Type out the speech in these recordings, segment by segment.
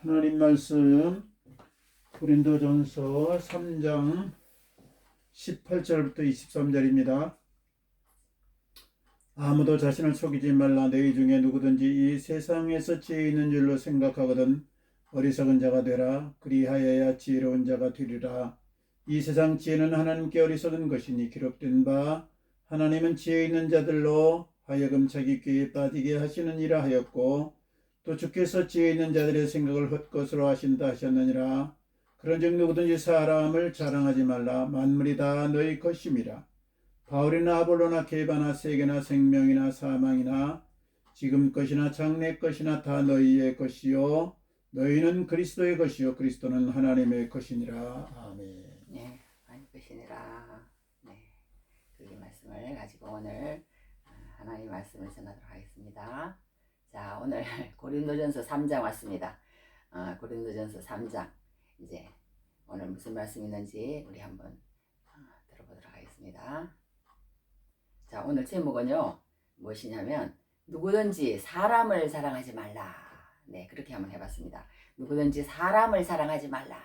하나님 말씀 고린도전서 3장 18절부터 23절입니다. 아무도 자신을 속이지 말라. 너희 중에 누구든지 이 세상에서 지혜 있는 줄로 생각하거든 어리석은 자가 되라. 그리하여야 지혜로운 자가 되리라. 이 세상 지혜는 하나님께 어리석은 것이니 기록된 바 하나님은 지혜 있는 자들로 하여금 자기 꾀에 빠지게 하시느니라 하였고, 또 주께서 지혜 있는 자들의 생각을 헛것으로 하신다 하셨느니라. 그런즉 누구든지 사람을 자랑하지 말라. 만물이 다 너희 것임이라. 바울이나 아볼로나 게바나 세계나 생명이나 사망이나 지금 것이나 장래 것이나 다 너희의 것이요 너희는 그리스도의 것이요 그리스도는 하나님의 것이니라. 아멘. 네, 하나님 것이니라. 네, 그 말씀을 가지고 오늘 하나님 말씀을 전하도록 하겠습니다. 자, 오늘 고린도전서 3장 왔습니다. 고린도전서 3장, 이제 오늘 무슨 말씀이 있는지 우리 한번 들어보도록 하겠습니다. 자, 오늘 제목은요 무엇이냐면 누구든지 사람을 사랑하지 말라. 네, 그렇게 한번 해봤습니다. 누구든지 사람을 사랑하지 말라.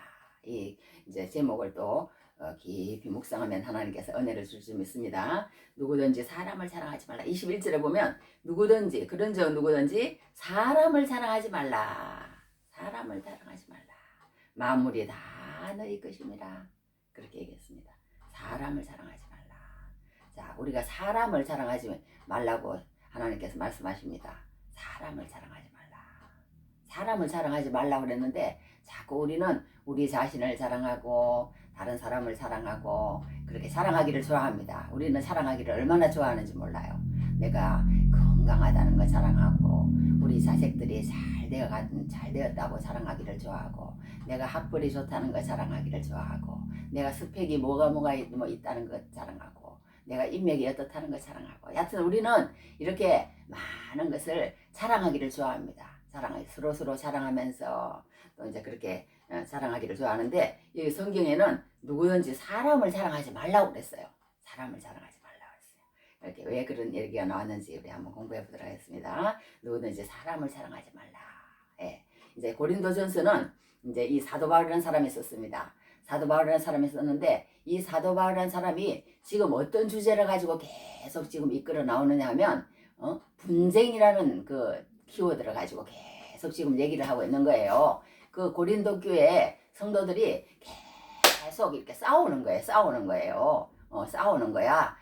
이 이제 제목을 또 깊이 묵상하면 하나님께서 은혜를 줄 수 있습니다. 누구든지 사람을 사랑하지 말라. 21절에 보면 누구든지, 그런즉 누구든지 사람을 사랑하지 말라. 사람을 사랑하지 말라. 만물이 다 너희 것임이라. 그렇게 얘기했습니다. 사람을 사랑하지 말라. 자, 우리가 사람을 사랑하지 말라고 하나님께서 말씀하십니다. 사람을 사랑하지 말라. 사람을 사랑하지 말라고 그랬는데 자꾸 우리는 우리 자신을 사랑하고 다른 사람을 사랑하고 그렇게 사랑하기를 좋아합니다. 우리는 사랑하기를 얼마나 좋아하는지 몰라요. 내가 건강하다는 걸 사랑하고 우리 자식들이 잘 되었다고 사랑하기를 좋아하고 내가 학벌이 좋다는 걸 사랑하기를 좋아하고 내가 스펙이 뭐가 있다는 걸 사랑하고 내가 인맥이 어떻다는 걸 사랑하고 여하튼 우리는 이렇게 많은 것을 사랑하기를 좋아합니다. 서로 사랑하면서 또 이제 그렇게 사랑하기를 좋아하는데 이 성경에는 누구든지 사람을 사랑하지 말라고 그랬어요. 사람을 사랑하지 말라고 그랬어요. 이렇게 왜 그런 얘기가 나왔는지 우리 한번 공부해 보도록 하겠습니다. 누구든지 사람을 사랑하지 말라. 예. 이제 고린도전서는 이제 이 사도 바울이라는 사람이 썼습니다. 사도 바울이라는 사람이 썼는데 이 사도 바울이라는 사람이 지금 어떤 주제를 가지고 계속 지금 이끌어 나오느냐 하면 분쟁이라는 그 키워드를 가지고 계속 지금 얘기를 하고 있는 거예요. 그 고린도 교회 성도들이 계속 이렇게 싸우는 거예요. 싸우는 거야.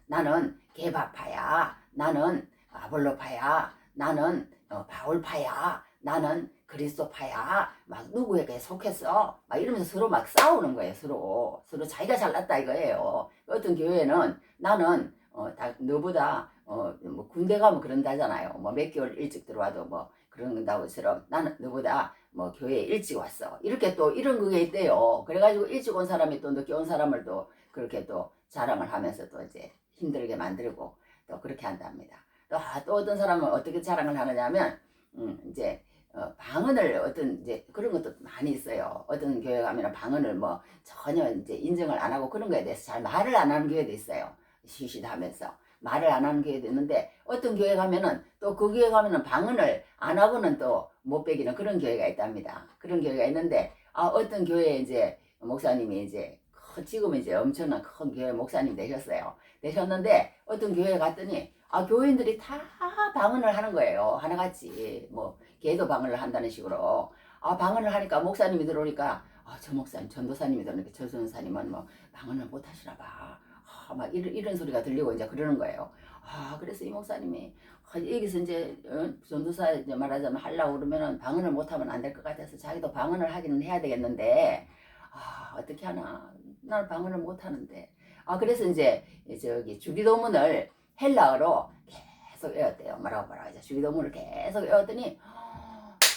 나는 게바파야. 나는 아볼로파야. 나는 바울파야. 나는 그리스도파야. 막 누구에게 속했어? 막 이러면서 서로 막 싸우는 거예요. 서로 자기가 잘났다 이거예요. 어떤 교회는 나는 너보다 뭐 군대 가면 그런다잖아요. 뭐 몇 개월 일찍 들어와도 뭐 그런다고처럼 나는 너보다 뭐 교회에 일찍 왔어. 이렇게 또 이런 그게 있대요. 그래가지고 일찍 온 사람이 또 늦게 온 사람을 또 그렇게 또 자랑을 하면서 또 이제 힘들게 만들고 또 그렇게 한답니다. 또 어떤 사람은 어떻게 자랑을 하느냐면 이제 방언을 어떤 이제 그런 것도 많이 있어요. 어떤 교회 가면 방언을 뭐 전혀 이제 인정을 안 하고 그런 거에 대해서 잘 말을 안 하는 교회도 있어요. 시시하면서 말을 안 하는 교회도 있는데 어떤 교회 가면은 또 그 교회 가면은 방언을 안 하고는 또 못 베기는 그런 교회가 있답니다. 그런 교회가 있는데 어떤 교회에 이제 목사님이 이제 지금 이제 엄청난 큰 교회 목사님 되셨는데 어떤 교회에 갔더니 교인들이 다 방언을 하는 거예요. 하나같이 뭐 걔도 방언을 한다는 식으로 방언을 하니까 목사님이 들어오니까 저 목사님 전도사님이 들어오니까 저 전도사님은 뭐 방언을 못 하시나 봐. 막 이런 소리가 들리고 이제 그러는 거예요. 그래서 이 목사님이 여기서 이제 전도사 이제 말하자면 하려고 그러면은 방언을 못하면 안 될 것 같아서 자기도 방언을 하기는 해야 되겠는데 어떻게 하나 나는 방언을 못하는데 그래서 이제 저기 주기도문을 헬라어로 계속 외웠대요. 뭐라고 이제 주기도문을 계속 외웠더니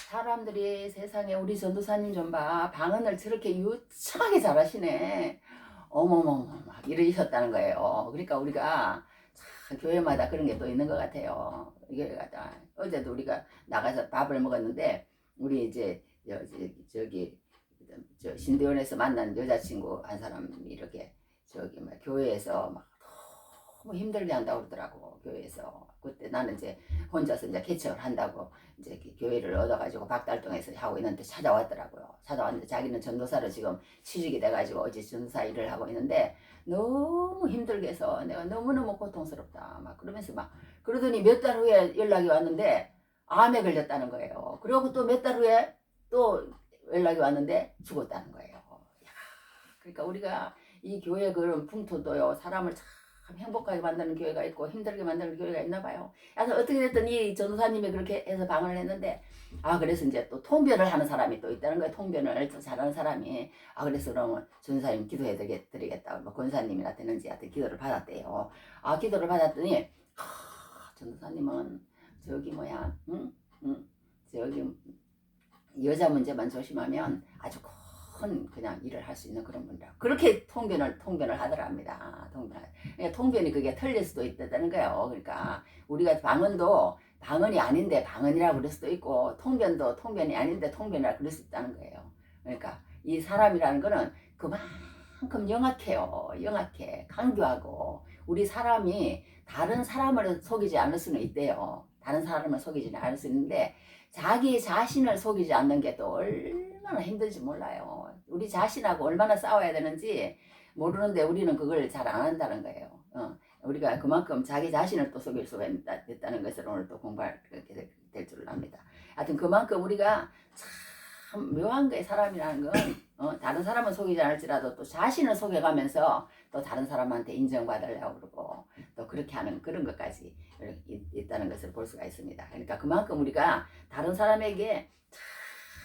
사람들이 세상에 우리 전도사님 좀 봐. 방언을 저렇게 유창하게 잘하시네. 어머머머 막 이러셨다는 거예요. 그러니까 우리가 참 교회마다 그런 게 또 있는 것 같아요. 교회가 어제도 우리가 나가서 밥을 먹었는데 우리 이제 저기 저 신대원에서 만난 여자친구 한 사람이 이렇게 저기 막 교회에서 막 너무 힘들게 한다고 그러더라고. 교회에서 그때 나는 이제 혼자서 이제 개척을 한다고 이제 교회를 얻어가지고 박달동에서 하고 있는데 찾아왔더라고요. 찾아왔는데 자기는 전도사로 지금 취직이 돼가지고 어제 전도사 일을 하고 있는데 너무 힘들게 해서 내가 너무너무 고통스럽다 막 그러면서 막 그러더니 몇 달 후에 연락이 왔는데 암에 걸렸다는 거예요. 그리고 또 몇 달 후에 또 연락이 왔는데 죽었다는 거예요. 야, 그러니까 우리가 이 교회 그런 풍토도요 사람을 참 행복하게 만드는 교회가 있고 힘들게 만드는 교회가 있나 봐요. 그래서 어떻게 됐든 이 전도사님이 그렇게 해서 방언을 했는데 그래서 이제 또 통변을 하는 사람이 또 있다는 거예요. 통변을 잘하는 사람이 그래서 그러면 전도사님 기도해 드리겠다. 뭐 권사님이나 되는지 하여튼 기도를 받았대요. 기도를 받았더니 전도사님은 저기 뭐야 저기 여자 문제만 조심하면 아주 큰 그냥 일을 할 수 있는 그런 분이라 그렇게 통변을 하더랍니다. 통변이 그게 틀릴 수도 있다는 거예요. 그러니까 우리가 방언도 방언이 아닌데 방언이라고 그럴 수도 있고 통변도 통변이 아닌데 통변이라고 그럴 수 있다는 거예요. 그러니까 이 사람이라는 거는 그만큼 영악해요. 영악해 강교하고 우리 사람이 다른 사람을 속이지 않을 수는 있대요. 다른 사람을 속이지 않을 수 있는데 자기 자신을 속이지 않는 게 또 얼마나 힘든지 몰라요. 우리 자신하고 얼마나 싸워야 되는지 모르는데 우리는 그걸 잘 안 한다는 거예요. 우리가 그만큼 자기 자신을 또 속일 수가 있다는 것을 오늘 또 공부하게 될 줄 압니다. 하여튼 그만큼 우리가 참 묘한 거예요. 사람이라는 건 다른 사람은 속이지 않을지라도 또 자신을 속여가면서 또 다른 사람한테 인정받으려고 그러고 또 그렇게 하는 그런 것까지 있다는 것을 볼 수가 있습니다. 그러니까 그만큼 우리가 다른 사람에게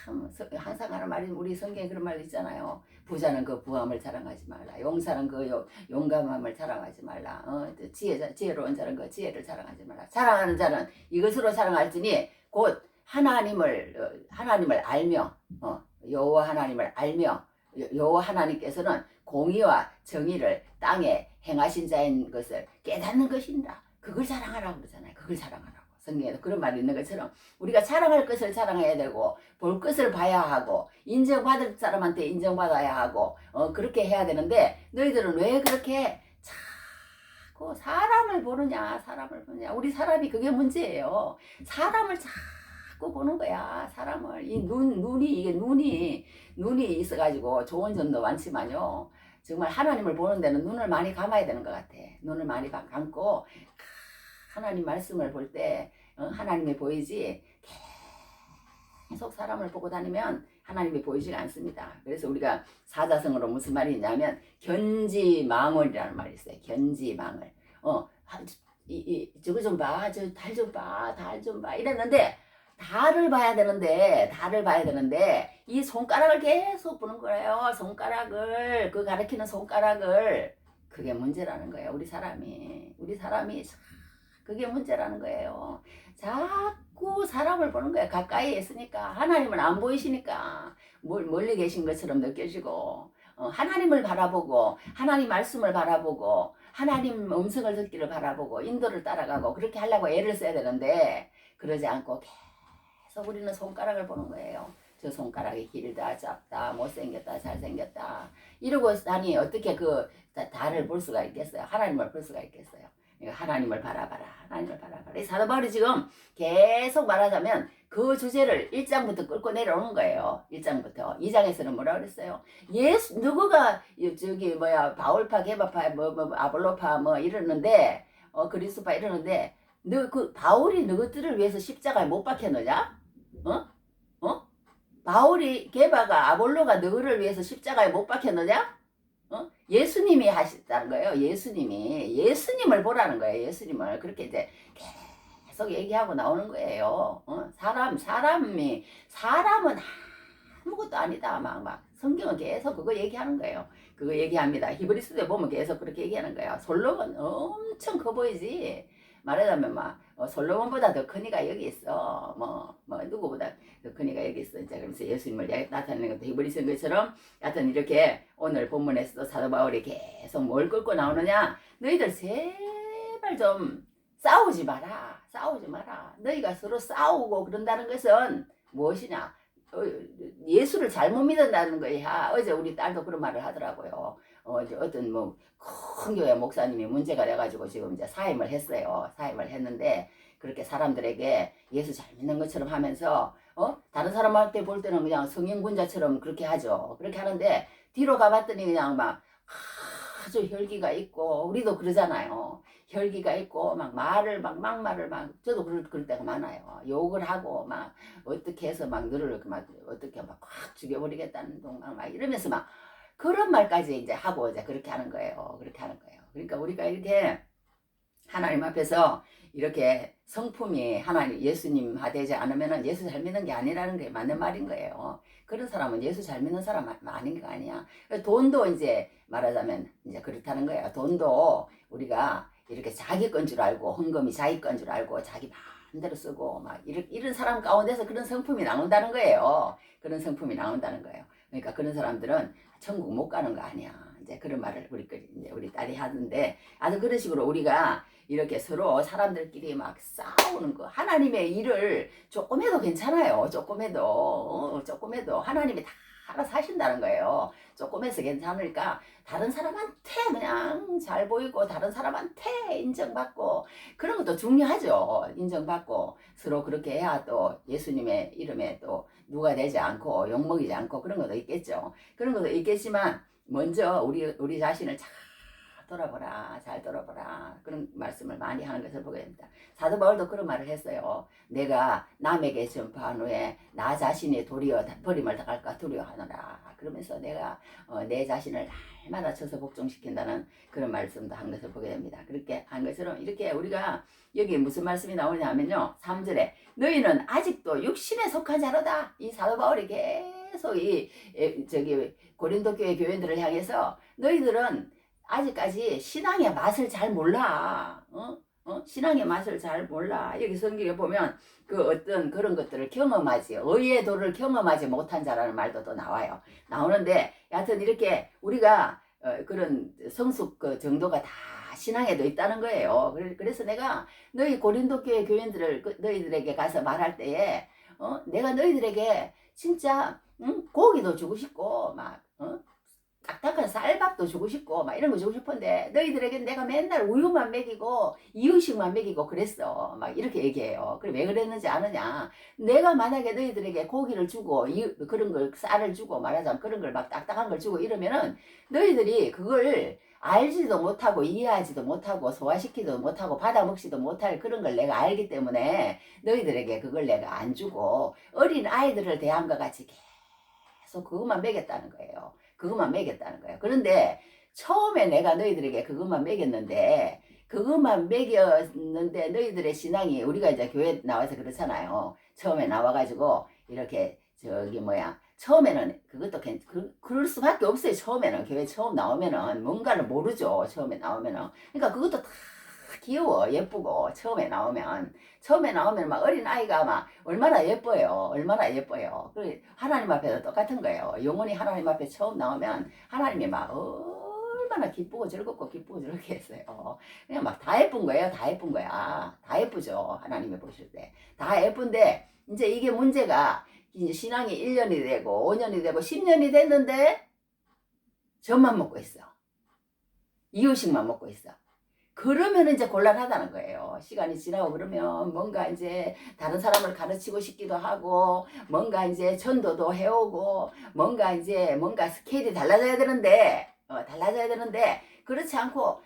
참 항상 하는 말이 우리 성경에 그런 말 있잖아요. 부자는 그 부함을 자랑하지 말라. 용사는 그 용감함을 자랑하지 말라. 지혜로운 자는 그 지혜를 자랑하지 말라. 자랑하는 자는 이것으로 자랑할지니 곧 하나님을 알며 여호와 하나님을 알며 여호와 하나님께서는 공의와 정의를 땅에 행하신 자인 것을 깨닫는 것이니라. 그걸 자랑하라고 그러잖아요. 그걸 자랑하라고. 성경에도 그런 말이 있는 것처럼 우리가 자랑할 것을 자랑해야 되고 볼 것을 봐야 하고 인정받을 사람한테 인정받아야 하고 그렇게 해야 되는데 너희들은 왜 그렇게 자꾸 사람을 보느냐. 우리 사람이 그게 문제예요. 사람을 자꾸 보는 거야. 사람을 이 눈이 있어가지고 좋은 점도 많지만요. 정말 하나님을 보는 데는 눈을 많이 감아야 되는 것 같아. 눈을 많이 감고 하나님 말씀을 볼 때 하나님이 보이지 계속 사람을 보고 다니면 하나님이 보이지가 않습니다. 그래서 우리가 사자성어로 무슨 말이 있냐면 견지망월이라는 말이 있어요. 견지망월. 저거 좀 봐. 저 달 좀 봐. 달 좀 봐. 이랬는데 달을 봐야 되는데 이 손가락을 계속 보는 거예요. 손가락을 그 가리키는 손가락을 그게 문제라는 거예요. 우리 사람이 그게 문제라는 거예요. 자꾸 사람을 보는 거예요. 가까이 있으니까 하나님은 안 보이시니까 멀리 계신 것처럼 느껴지고 하나님을 바라보고 하나님 말씀을 바라보고 하나님 음성을 듣기를 바라보고 인도를 따라가고 그렇게 하려고 애를 써야 되는데 그러지 않고 계속 우리는 손가락을 보는 거예요. 저 손가락이 길다 작다 못생겼다 잘생겼다 이러고 다니 어떻게 그 달을 볼 수가 있겠어요. 하나님을 볼 수가 있겠어요. 하나님을 바라봐라. 이 사도 바울이 지금 계속 말하자면 그 주제를 1장부터 끌고 내려오는 거예요. 1장부터 2장에서는 뭐라 그랬어요? 누구가 저기 바울파 게바파 아볼로파 이러는데 그리스도파 이러는데 그 바울이 너희들을 위해서 십자가에 못 박혔느냐? 바울이 게바가 아볼로가 너희를 위해서 십자가에 못 박혔느냐? 예수님이 하셨다는 거예요. 예수님을 보라는 거예요. 예수님을 그렇게 이제 계속 얘기하고 나오는 거예요. 사람은 아무것도 아니다. 막 성경은 계속 그거 얘기하는 거예요. 그거 얘기합니다. 히브리서에 보면 계속 그렇게 얘기하는 거예요. 솔로몬 엄청 커 보이지. 말하자면 솔로몬보다 더 큰이가 여기 있어. 누구보다 더 큰이가 여기 있어. 이제 그러면서 예수님을 나타내는 것도 히브리서인 것처럼 하여튼 이렇게 오늘 본문에서도 사도 바울이 계속 뭘 끌고 나오느냐. 너희들 제발 좀 싸우지 마라. 너희가 서로 싸우고 그런다는 것은 무엇이냐. 예수를 잘못 믿는다는 거야. 어제 우리 딸도 그런 말을 하더라고요. 이제 어떤 뭐 큰 교회 목사님이 문제가 돼가지고 지금 이제 사임을 했어요. 사임을 했는데 그렇게 사람들에게 예수 잘 믿는 것처럼 하면서 다른 사람한테 볼 때는 그냥 성인군자처럼 그렇게 하죠. 그렇게 하는데 뒤로 가봤더니 그냥 막 아주 혈기가 있고 우리도 그러잖아요. 혈기가 있고 막 말을 막말을 저도 그럴 때가 많아요. 욕을 하고 막 어떻게 해서 막 너를 막 어떻게 막 확 죽여버리겠다는 동막 막 이러면서 막 그런 말까지 이제 하고 이제 그렇게 하는 거예요. 그렇게 하는 거예요. 그러니까 우리가 이렇게 하나님 앞에서 이렇게 성품이 하나님 예수님화 되지 않으면은 예수 잘 믿는 게 아니라는 게 맞는 말인 거예요. 그런 사람은 예수 잘 믿는 사람 아닌 거 아니야. 돈도 이제 말하자면 이제 그렇다는 거야. 돈도 우리가 이렇게 자기 건 줄 알고 헌금이 자기 건 줄 알고 자기 마음대로 쓰고 막 이런 사람 가운데서 그런 성품이 나온다는 거예요. 그런 성품이 나온다는 거예요. 그러니까 그런 사람들은 천국 못 가는 거 아니야. 이제 그런 말을 우리 딸이 하는데 아주 그런 식으로 우리가 이렇게 서로 사람들끼리 막 싸우는 거 하나님의 일을 조금 해도 괜찮아요. 조금 해도 하나님이 다 알아서 하신다는 거예요. 조금 해서 괜찮으니까 다른 사람한테 그냥 잘 보이고 다른 사람한테 인정받고 그런 것도 중요하죠. 인정받고 서로 그렇게 해야 또 예수님의 이름에 또 누가 되지 않고 욕먹이지 않고 그런 것도 있겠죠. 그런 것도 있겠지만 먼저 우리 자신을 잘 돌아보라. 그런 말씀을 많이 하는 것을 보게 됩니다. 사도 바울도 그런 말을 했어요. 내가 남에게 전파한 후에 나 자신이 도리어 버림을 당할까 두려워하노라. 그러면서 내가 내 자신을 날마다 쳐서 복종시킨다는 그런 말씀도 한 것을 보게 됩니다. 그렇게 한 것처럼 이렇게 우리가 여기 무슨 말씀이 나오냐면요. 3절에 너희는 아직도 육신에 속한 자로다. 이 사도 바울이 계속 저기 고린도 교회 교인들을 향해서 너희들은 아직까지 신앙의 맛을 잘 몰라. 신앙의 맛을 잘 몰라. 여기 성경에 보면 그 어떤 그런 것들을 경험하지, 의의 도를 경험하지 못한 자라는 말도 또 나와요. 나오는데, 여하튼 이렇게 우리가 그런 성숙 그 정도가 다 신앙에도 있다는 거예요. 그래서 내가 너희 고린도 교회 교인들을 너희들에게 가서 말할 때에 내가 너희들에게 진짜 고기도 주고 싶고 막 딱딱한 쌀밥도 주고 싶고 막 이런 거 주고 싶은데 너희들에게 내가 맨날 우유만 먹이고 이유식만 먹이고 그랬어. 막 이렇게 얘기해요. 그래 왜 그랬는지 아느냐? 내가 만약에 너희들에게 고기를 주고 그런 걸 쌀을 주고 말하자면 그런 걸 막 딱딱한 걸 주고 이러면은 너희들이 그걸 알지도 못하고 이해하지도 못하고 소화시키지도 못하고 받아먹지도 못할 그런 걸 내가 알기 때문에 너희들에게 그걸 내가 안 주고 어린 아이들을 대한 것 같이 계속 그것만 먹였다는 거예요. 그것만 먹였다는 거예요. 그런데 처음에 내가 너희들에게 그것만 먹였는데 너희들의 신앙이 우리가 이제 교회 나와서 그렇잖아요. 처음에 나와가지고 이렇게 처음에는 그것도 그럴 수밖에 없어요. 처음에는 교회 처음 나오면은 뭔가를 모르죠. 처음에 나오면은 그러니까 그것도 다 귀여워 예쁘고 처음에 나오면 막 어린 아이가 막 얼마나 예뻐요. 하나님 앞에도 똑같은 거예요. 영혼이 하나님 앞에 처음 나오면 하나님이 막 얼마나 기쁘고 즐겁고 했어요. 그냥 막 다 예쁜 거예요. 다 예쁘죠. 하나님이 보실 때 다 예쁜데 이제 이게 문제가 이제 신앙이 1년이 되고 5년이 되고 10년이 됐는데 젖만 먹고 있어. 이유식만 먹고 있어. 그러면 이제 곤란하다는 거예요. 시간이 지나고 그러면 뭔가 이제 다른 사람을 가르치고 싶기도 하고 뭔가 이제 전도도 해오고 뭔가 스케일이 달라져야 되는데 그렇지 않고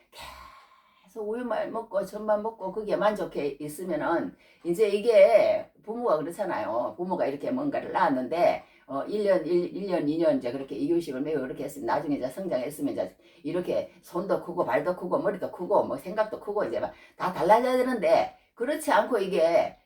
계속 우유만 먹고 젖만 먹고 그게 만족해 있으면은 이제 이게 부모가 그렇잖아요. 부모가 이렇게 뭔가를 낳았는데 1년, 2년 이제 그렇게 이유식을 매우 그렇게 했으면 나중에 이제 성장했으면 이제 이렇게 손도 크고 발도 크고 머리도 크고 뭐 생각도 크고 이제 막 다 달라져야 되는데 그렇지 않고 이게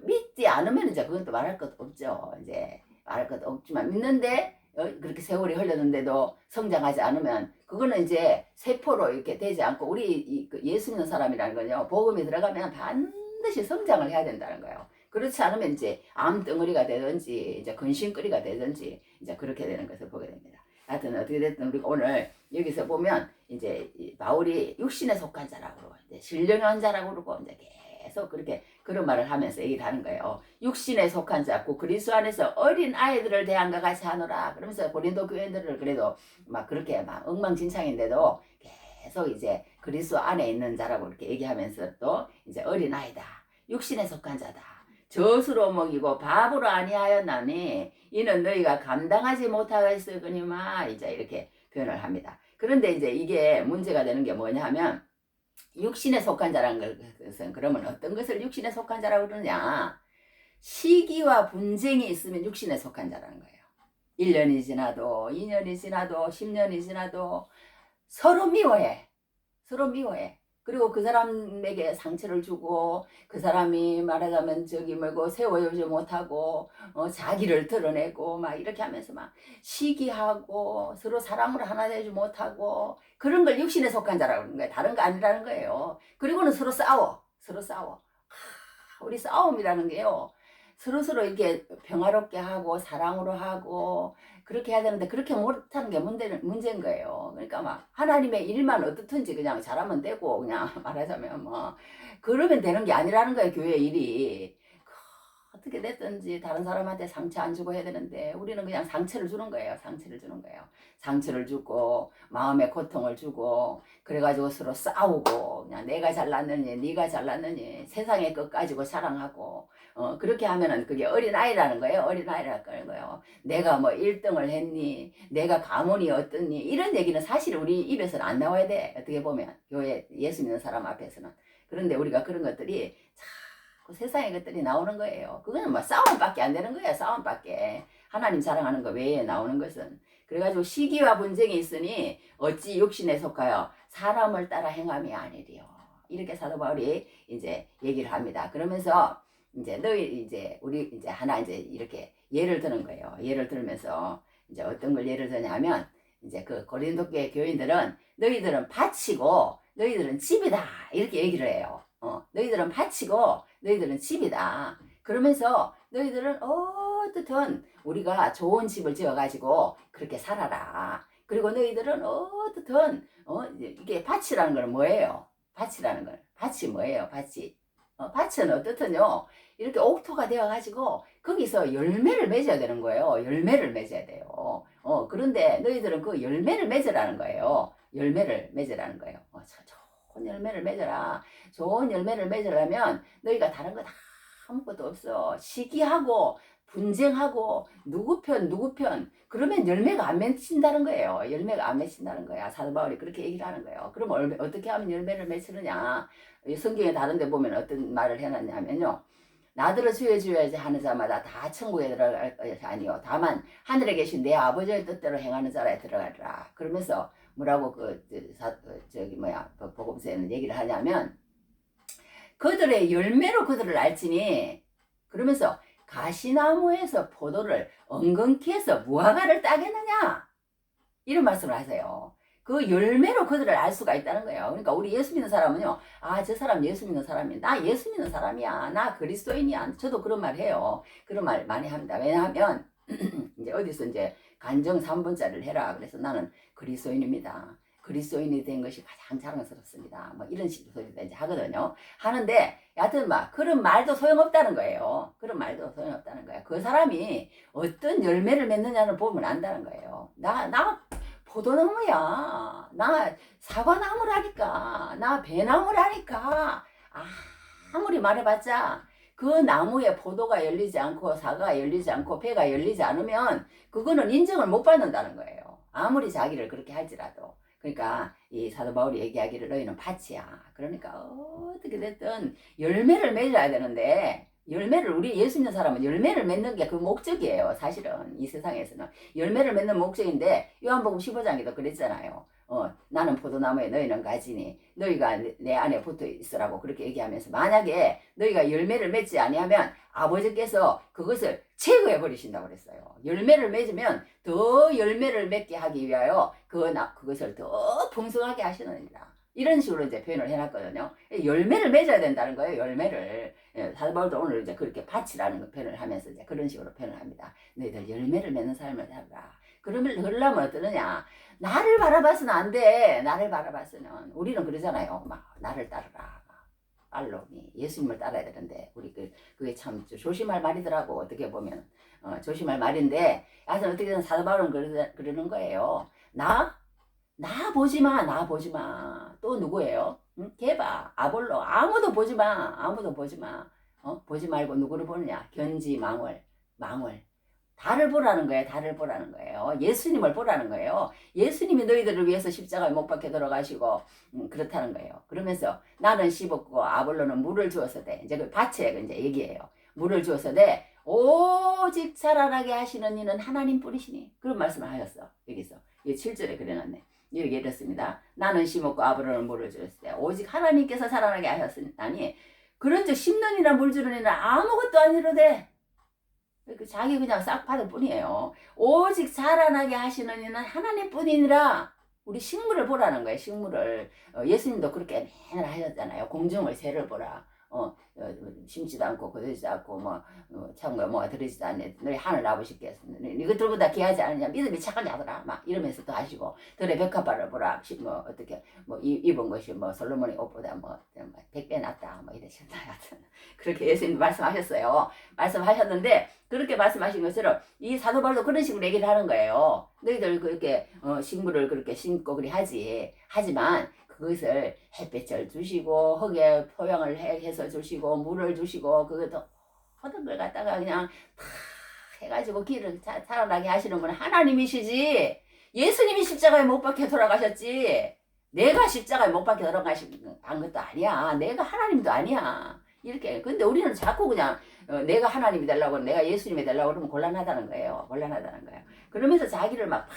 믿지 않으면 이제 그건 또 말할 것도 없죠. 이제 말할 것도 없지만 믿는데 그렇게 세월이 흘렀는데도 성장하지 않으면 그거는 이제 세포로 이렇게 되지 않고 우리 예수 믿는 사람이라는 건요. 복음이 들어가면 반드시 성장을 해야 된다는 거예요. 그렇지 않으면 이제 암덩어리가 되든지 이제 근심거리가 되든지 이제 그렇게 되는 것을 보게 됩니다. 하여튼 어떻게 됐든 우리가 오늘 여기서 보면 이제 바울이 육신에 속한 자라고 이제 신령한 자라고 그러고 이제 계속 그렇게 그런 말을 하면서 얘기를 하는 거예요. 육신에 속한 자, 곧 그리스도 안에서 어린 아이들을 대한 것 같이 하노라. 그러면서 고린도 교인들을 그래도 막 그렇게 막 엉망진창인데도 계속 이제 그리스도 안에 있는 자라고 이렇게 얘기하면서 또 이제 어린 아이다. 육신에 속한 자다. 젖으로 먹이고 밥으로 아니하였나니 이는 너희가 감당하지 못하겠으거니와 이제 이렇게 표현을 합니다. 그런데 이제 이게 문제가 되는 게 뭐냐 하면 육신에 속한 자라는 것은 그러면 어떤 것을 육신에 속한 자라고 그러느냐? 시기와 분쟁이 있으면 육신에 속한 자라는 거예요. 1년이 지나도 2년이 지나도 10년이 지나도 서로 미워해. 서로 미워해. 그리고 그 사람에게 상처를 주고 그 사람이 말하자면 저기 뭐고 세워주지 못하고 자기를 드러내고 막 이렇게 하면서 막 시기하고 서로 사랑으로 하나 되지 못하고 그런 걸 육신에 속한 자라고 그러는 거예요. 다른 거 아니라는 거예요. 그리고는 서로 싸워. 서로 싸워. 우리 싸움이라는 게요. 서로서로 이렇게 평화롭게 하고 사랑으로 하고 그렇게 해야 되는데 그렇게 못하는 게 문제인 거예요. 그러니까 막 하나님의 일만 어떻든지 그냥 잘하면 되고 그냥 말하자면 뭐 그러면 되는 게 아니라는 거예요. 교회 일이. 어떻게 됐든지 다른 사람한테 상처 안 주고 해야 되는데 우리는 그냥 상처를 주는 거예요. 상처를 주는 거예요. 상처를 주고 마음에 고통을 주고 그래가지고 서로 싸우고 그냥 내가 잘났느니 네가 잘났느니 세상의 것 가지고 자랑하고 그렇게 하면은 그게 어린아이라는 거예요. 어린아이라는 거예요. 내가 뭐 1등을 했니 내가 가문이 어떻니 이런 얘기는 사실 우리 입에서는 안 나와야 돼. 어떻게 보면 교회 예수 믿는 사람 앞에서는. 그런데 우리가 그런 것들이 그 세상의 것들이 나오는 거예요. 그거는 뭐 싸움밖에 안 되는 거예요. 싸움밖에. 하나님 사랑하는 거 외에 나오는 것은. 그래가지고 시기와 분쟁이 있으니 어찌 육신에 속하여 사람을 따라 행함이 아니리요. 이렇게 사도 바울이 이제 얘기를 합니다. 그러면서 이제 너희 이제 우리 이제 하나 이제 이렇게 예를 드는 거예요. 예를 들면서 이제 어떤 걸 예를 드냐면 이제 그 고린도 교회 교인들은 너희들은 밭이고 너희들은 집이다. 이렇게 얘기를 해요. 너희들은 밭이고 너희들은 집이다. 그러면서 너희들은 어떻든 우리가 좋은 집을 지어가지고 그렇게 살아라. 그리고 너희들은 어떻든 이게 밭이라는 건 뭐예요? 밭이라는 건 밭이 뭐예요? 밭이 밭은 어떻든요. 이렇게 옥토가 되어가지고 거기서 열매를 맺어야 되는 거예요. 열매를 맺어야 돼요. 그런데 너희들은 그 열매를 맺으라는 거예요. 열매를 맺으라는 거예요. 좋은 열매를 맺어라. 좋은 열매를 맺으려면 너희가 다른 거 다 아무것도 없어. 시기하고 분쟁하고 누구 편 그러면 열매가 안 맺힌다는 거예요. 열매가 안 맺힌다는 거야. 사도 바울이 그렇게 얘기를 하는 거예요. 그럼 어떻게 하면 열매를 맺히느냐? 성경에 다른 데 보면 어떤 말을 해놨냐면요. 나더러 주여 주여지 하는 자마다 다 천국에 들어갈 것이 아니요. 다만 하늘에 계신 내 아버지의 뜻대로 행하는 자라에 들어가리라. 그러면서 뭐라고 복음서에는 얘기를 하냐면 그들의 열매로 그들을 알지니 그러면서 가시나무에서 포도를 엉겅퀴 해서 무화과를 따겠느냐 이런 말씀을 하세요. 그 열매로 그들을 알 수가 있다는 거예요. 그러니까 우리 예수 믿는 사람은요. 저 사람 예수 믿는 사람이야. 나 예수 믿는 사람이야. 나 그리스도인이야. 저도 그런 말 해요. 그런 말 많이 합니다. 왜냐하면 이제 어디서 이제 간정 3분짜리를 해라. 그래서 나는 그리스도인입니다. 그리스도인이 된 것이 가장 자랑스럽습니다. 뭐 이런 식으로 이제 하거든요. 하는데 여하튼 막 그런 말도 소용없다는 거예요. 그런 말도 소용없다는 거예요. 그 사람이 어떤 열매를 맺느냐를 보면 안다는 거예요. 나 포도나무야. 나 사과나무라니까. 나 배나무라니까. 아무리 말해봤자 그 나무에 포도가 열리지 않고 사과가 열리지 않고 배가 열리지 않으면 그거는 인정을 못 받는다는 거예요. 아무리 자기를 그렇게 할지라도. 그러니까 이 사도 바울이 얘기하기를 너희는 밭이야. 그러니까 어떻게 됐든 열매를 맺어야 되는데 열매를 우리 예수 믿는 사람은 열매를 맺는 게 그 목적이에요. 사실은 이 세상에서는 열매를 맺는 목적인데 요한복음 15장에도 그랬잖아요. 나는 포도나무에 너희는 가지니 너희가 내 안에 붙어 있으라고 그렇게 얘기하면서 만약에 너희가 열매를 맺지 아니하면 아버지께서 그것을 제거해 버리신다고 그랬어요. 열매를 맺으면 더 열매를 맺게 하기 위하여 그것을 더 풍성하게 하시느니라. 이런 식으로 이제 표현을 해놨거든요. 열매를 맺어야 된다는 거예요. 열매를. 사도 바울도 오늘 이제 그렇게 밭이라는 표현을 하면서 이제 그런 식으로 표현을 합니다. 너희들 열매를 맺는 삶을 살라. 그러려면 어떠느냐? 나를 바라봐서는 안 돼. 나를 바라봐서는 우리는 그러잖아요. 막 나를 따르라. 팔로미. 예수님을 따라야 되는데 우리 그게 참 조심할 말이더라고. 어떻게 보면 조심할 말인데 하여튼 어떻게든 사도 바울은 그러는 거예요. 나 보지 마. 나 보지 마. 또 누구예요? 응? 게바, 아볼로. 아무도 보지 마. 아무도 보지 마. 보지 말고 누구를 보느냐? 견지, 망월. 달을 보라는 거예요. 달을 보라는 거예요. 예수님을 보라는 거예요. 예수님이 너희들을 위해서 십자가에 못 박혀 들어가시고 그렇다는 거예요. 그러면서 나는 씹었고 아볼로는 물을 주어서 돼. 이제 그 밭에 이제 얘기해요. 물을 주어서 돼. 오직 자라나게 하시는 이는 하나님 뿐이시니. 그런 말씀을 하셨어. 여기서. 이 7절에 그려놨네. 여기 이렇습니다. 나는 심었고 아볼로는 물을 주었을 때 오직 하나님께서 자라나게 하셨으니 그런즉 심는 이나 물 주는 이는 아무것도 아니로되 자기 그냥 싹 받을 뿐이에요. 오직 자라나게 하시는 이는 하나님 뿐이니라. 우리 식물을 보라는 거예요. 식물을. 예수님도 그렇게 맨날 하셨잖아요. 공중을 새를 보라. 심지도 않고 거두지도 않고 참가 뭐가 들으지도 않네. 너희 하늘 아버지께서 이것들보다 다 귀하지 않느냐. 믿음이 착하게 하더라. 막 이러면서 또 하시고 들의 백합화를 보라. 어떻게 입은 것이 솔로몬의 옷보다 100배 낫다. 이러셨다. 하여튼 그렇게 예수님 말씀하셨어요. 말씀하셨는데 그렇게 말씀하신 것처럼 이 사도 바울도 그런 식으로 얘기를 하는 거예요. 너희들 그렇게 식물을 그렇게 심고 그리 하지만 그것을 햇볕을 주시고 흙에 포양을 해서 주시고 물을 주시고 그것도 모든 걸 갖다가 그냥 다 해가지고 길을 자라나게 하시는 분은 하나님이시지 예수님이 십자가에 못 박혀 돌아가셨지 내가 십자가에 못 박혀 돌아가신 것도 아니야. 내가 하나님도 아니야. 이렇게. 근데 우리는 자꾸 그냥 내가 하나님이 되려고 내가 예수님이 되려고 그러면 곤란하다는 거예요. 그러면서 자기를 막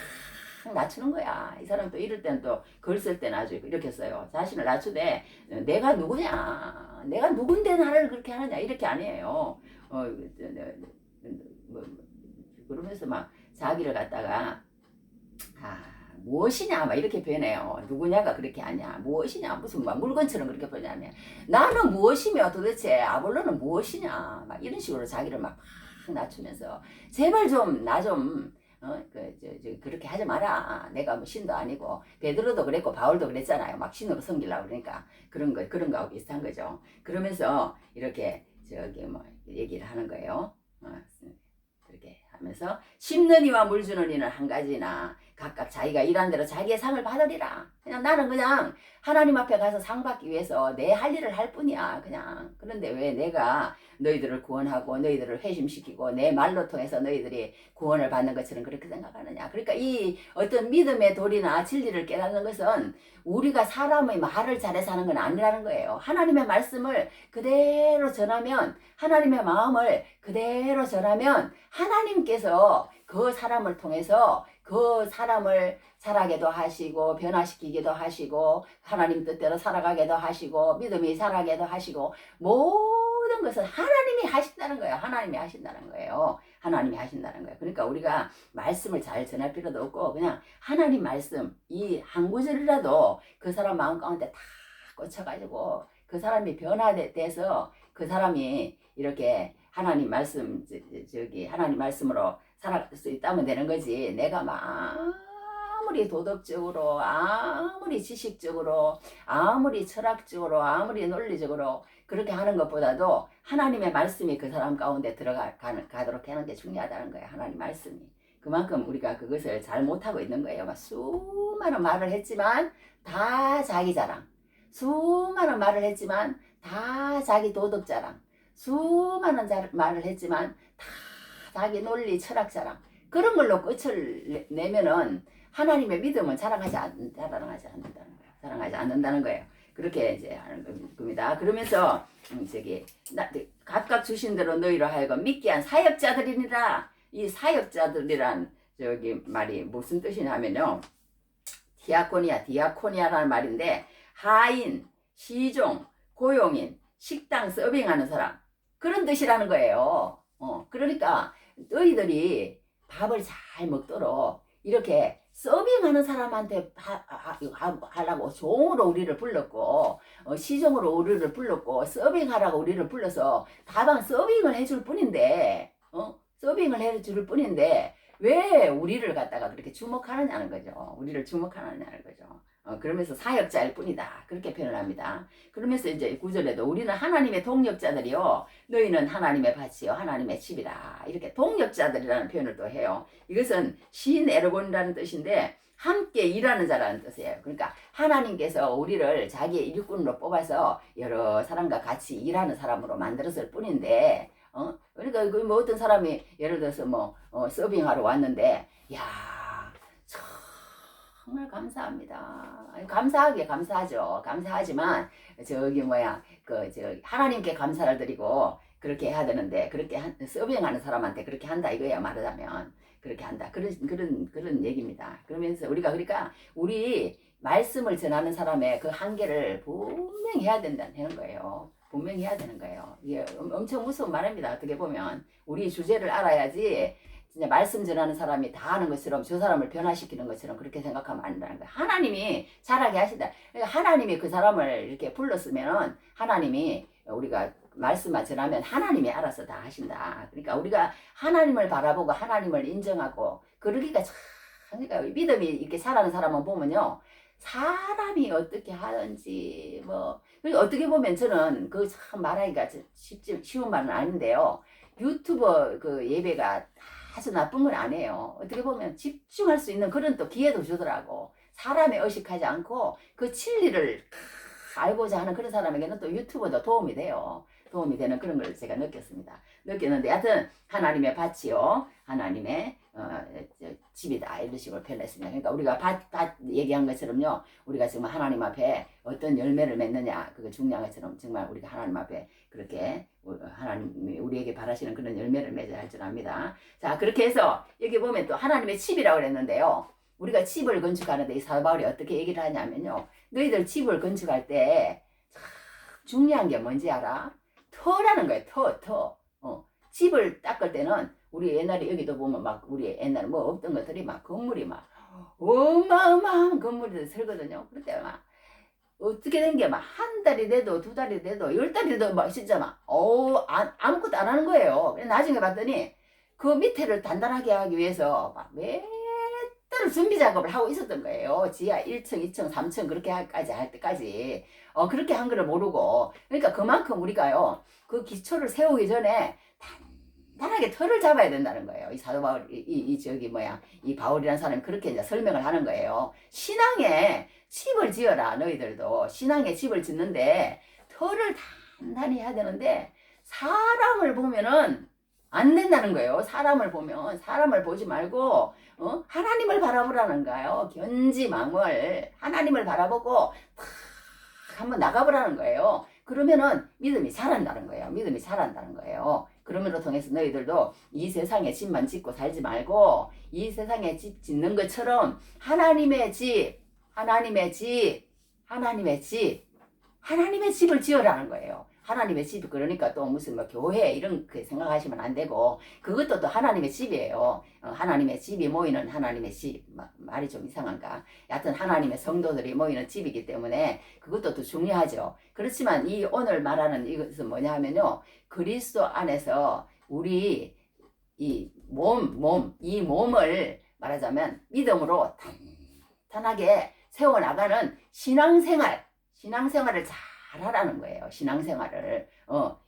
낮추는 거야. 이 사람 또 이럴 때는 또 글 쓸 때는 아주 이렇게 써요. 자신을 낮추되 내가 누구냐? 내가 누군데 나를 그렇게 하느냐? 이렇게 아니에요. 그러면서 막 자기를 갖다가 무엇이냐 막 이렇게 표현해요. 누구냐가 그렇게 아니야. 무엇이냐 무슨 물건처럼 그렇게 표현하면 나는 무엇이며 도대체 아볼로는 무엇이냐 막 이런 식으로 자기를 막 낮추면서 제발 좀 나 좀 그렇게 하지 마라. 내가 신도 아니고 베드로도 그랬고 바울도 그랬잖아요. 막 신으로 섬기려고 그러니까 그런 거하고 비슷한 거죠. 그러면서 이렇게 얘기를 하는 거예요. 그렇게 하면서 심는 이와 물 주는 이는 한 가지나 각각 자기가 일한 대로 자기의 상을 받으리라. 나는 그냥 하나님 앞에 가서 상 받기 위해서 내 할 일을 할 뿐이야. 그냥. 그런데 왜 내가 너희들을 구원하고 너희들을 회심시키고 내 말로 통해서 너희들이 구원을 받는 것처럼 그렇게 생각하느냐. 그러니까 이 어떤 믿음의 도리나 진리를 깨닫는 것은 우리가 사람의 말을 잘해서 하는 건 아니라는 거예요. 하나님의 말씀을 그대로 전하면 하나님의 마음을 그대로 전하면 하나님께서 그 사람을 통해서 그 사람을 자라게도 하시고 변화시키기도 하시고 하나님 뜻대로 살아가게도 하시고 믿음이 자라게도 하시고 모든 것은 하나님이 하신다는 거예요. 하나님이 하신다는 거예요. 그러니까 우리가 말씀을 잘 전할 필요도 없고 그냥 하나님 말씀 이 한 구절이라도 그 사람 마음 가운데 다 꽂혀가지고 그 사람이 변화돼서 그 사람이 이렇게 하나님 말씀 하나님 말씀으로 살아갈 수 있다면 되는 거지. 내가 아무리 도덕적으로 아무리 지식적으로 아무리 철학적으로 아무리 논리적으로 그렇게 하는 것보다도 하나님의 말씀이 그 사람 가운데 가도록 하는 게 중요하다는 거예요. 하나님 말씀이. 그만큼 우리가 그것을 잘 못하고 있는 거예요. 막 수많은 말을 했지만 다 자기 자랑. 수많은 말을 했지만 다 자기 도덕 자랑. 수많은 말을 했지만 다 자기 논리 철학 자랑. 그런 걸로 끝을 내면은 하나님의 믿음은 자랑하지 않는다는 거예요. 그렇게 이제 하는 겁니다. 그러면서 각각 주신 대로 너희로 하여금 믿게 한 사역자들이니라. 이 사역자들이란 말이 무슨 뜻이냐면요. 디아코니아라는 말인데 하인, 시종, 고용인, 식당 서빙하는 사람 그런 뜻이라는 거예요. 그러니까 너희들이 밥을 잘 먹도록 이렇게 서빙하는 사람한테 하라고 종으로 우리를 불렀고 시종으로 우리를 불렀고 서빙하라고 우리를 불러서 다방 서빙을 해줄 뿐인데 왜 우리를 갖다가 그렇게 주목하느냐는 거죠. 그러면서 사역자일 뿐이다. 그렇게 표현을 합니다. 그러면서 이제 9절에도 우리는 하나님의 동력자들이요. 너희는 하나님의 밭이요. 하나님의 집이라. 이렇게 동력자들이라는 표현을 또 해요. 이것은 시인에르곤이라는 뜻인데 함께 일하는 자라는 뜻이에요. 그러니까 하나님께서 우리를 자기의 일꾼으로 뽑아서 여러 사람과 같이 일하는 사람으로 만들었을 뿐인데 그러니까 뭐 어떤 사람이 예를 들어서 뭐 서빙하러 왔는데 야 정말 감사합니다. 감사하죠. 감사하지만 저기 뭐야 하나님께 감사를 드리고 그렇게 해야 되는데 그렇게 서빙하는 사람한테 그렇게 한다 이거야 말하자면 그렇게 한다 그런 얘기입니다. 그러면서 우리가 그러니까 우리 말씀을 전하는 사람의 그 한계를 분명히 해야 된다는 거예요. 분명히 해야 되는 거예요. 이게 엄청 무서운 말입니다. 어떻게 보면 우리 주제를 알아야지. 진짜 말씀 전하는 사람이 다 하는 것처럼 저 사람을 변화시키는 것처럼 그렇게 생각하면 안 된다는 거예요. 하나님이 잘하게 하신다. 그러니까 하나님이 그 사람을 이렇게 불렀으면 하나님이 우리가 말씀만 전하면 하나님이 알아서 다 하신다. 그러니까 우리가 하나님을 바라보고 하나님을 인정하고 그러기가 참 그러니까 믿음이 이렇게 잘하는 사람은 보면요. 사람이 어떻게 하든지 뭐 어떻게 보면 저는 그 참 말하기가 쉬운 말은 아닌데요. 유튜버 그 예배가 아주 나쁜 건 아니에요. 어떻게 보면 집중할 수 있는 그런 또 기회도 주더라고. 사람에 의식하지 않고 그 진리를 알고자 하는 그런 사람에게는 또 유튜브도 도움이 돼요. 도움이 되는 그런 걸 제가 느꼈는데 하여튼 하나님의 밭이요. 하나님의 집이다. 이런 식으로 표현했습니다. 그러니까 우리가 밭 얘기한 것처럼요. 우리가 정말 하나님 앞에 어떤 열매를 맺느냐 그거 중요한 것처럼 정말 우리가 하나님 앞에 그렇게 하나님이 우리에게 바라시는 그런 열매를 맺어야 할 줄 압니다. 자 그렇게 해서 여기 보면 또 하나님의 집이라고 그랬는데요. 우리가 집을 건축하는데 이 사도 바울이 어떻게 얘기를 하냐면요. 너희들 집을 건축할 때 중요한 게 뭔지 알아? 터라는 거예요. 터. 집을 닦을 때는 우리 옛날에 여기도 보면 막 우리 옛날에 뭐 없던 것들이 막 건물이 막 어마어마한 건물이 설거든요. 그럴 때 막 어떻게 된 게 막 한 달이 돼도 두 달이 돼도 10달이 돼도 막 진짜 막 아무것도 안 하는 거예요. 그래서 나중에 봤더니 그 밑에를 단단하게 하기 위해서 막 매달 준비 작업을 하고 있었던 거예요. 지하 1층, 2층, 3층 그렇게 할 때까지 그렇게 한 거를 모르고 그러니까 그만큼 우리가요 그 기초를 세우기 전에 단단하게 털을 잡아야 된다는 거예요. 이 사도 바울 이 바울이라는 사람이 그렇게 이제 설명을 하는 거예요. 신앙에 집을 지어라. 너희들도 신앙에 집을 짓는데 털을 단단히 해야 되는데 사람을 보면은 안 된다는 거예요. 사람을 보면 사람을 보지 말고 하나님을 바라보라는 거예요. 견지망을 하나님을 바라보고 탁 한번 나가보라는 거예요. 그러면은 믿음이 자란다는 거예요. 믿음이 자란다는 거예요. 그러므로 통해서 너희들도 이 세상에 집만 짓고 살지 말고 이 세상에 집 짓는 것처럼 하나님의 집을 지으라는 거예요. 하나님의 집 그러니까 또 무슨 뭐 교회 이런 그 생각하시면 안 되고 그것도 또 하나님의 집이에요. 하나님의 집이 모이는 하나님의 집 말이 좀 이상한가? 여하튼 하나님의 성도들이 모이는 집이기 때문에 그것도 또 중요하죠. 그렇지만 이 오늘 말하는 이것은 뭐냐 하면요. 그리스도 안에서 우리 이 몸을 말하자면 믿음으로 단단하게 세워나가는 신앙생활을 잘 하라는 거예요. 신앙생활을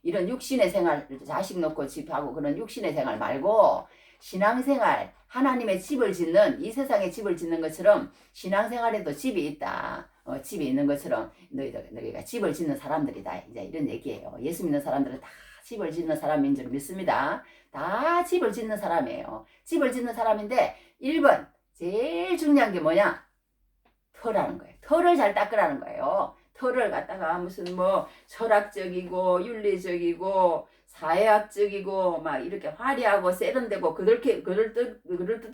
이런 육신의 생활 자식 놓고 집하고 그런 육신의 생활 말고 신앙생활 하나님의 집을 짓는 이 세상에 집을 짓는 것처럼 신앙생활에도 집이 있다. 집이 있는 것처럼 너희가 집을 짓는 사람들이다. 이제 이런 얘기예요. 예수 믿는 사람들은 다 집을 짓는 사람인 줄 믿습니다. 다 집을 짓는 사람이에요. 집을 짓는 사람인데 1번 제일 중요한 게 뭐냐? 터라는 거예요. 터를 잘 닦으라는 거예요. 터를 갖다가 무슨 뭐 철학적이고 윤리적이고 사회학적이고 막 이렇게 화려하고 세련되고 그럴듯해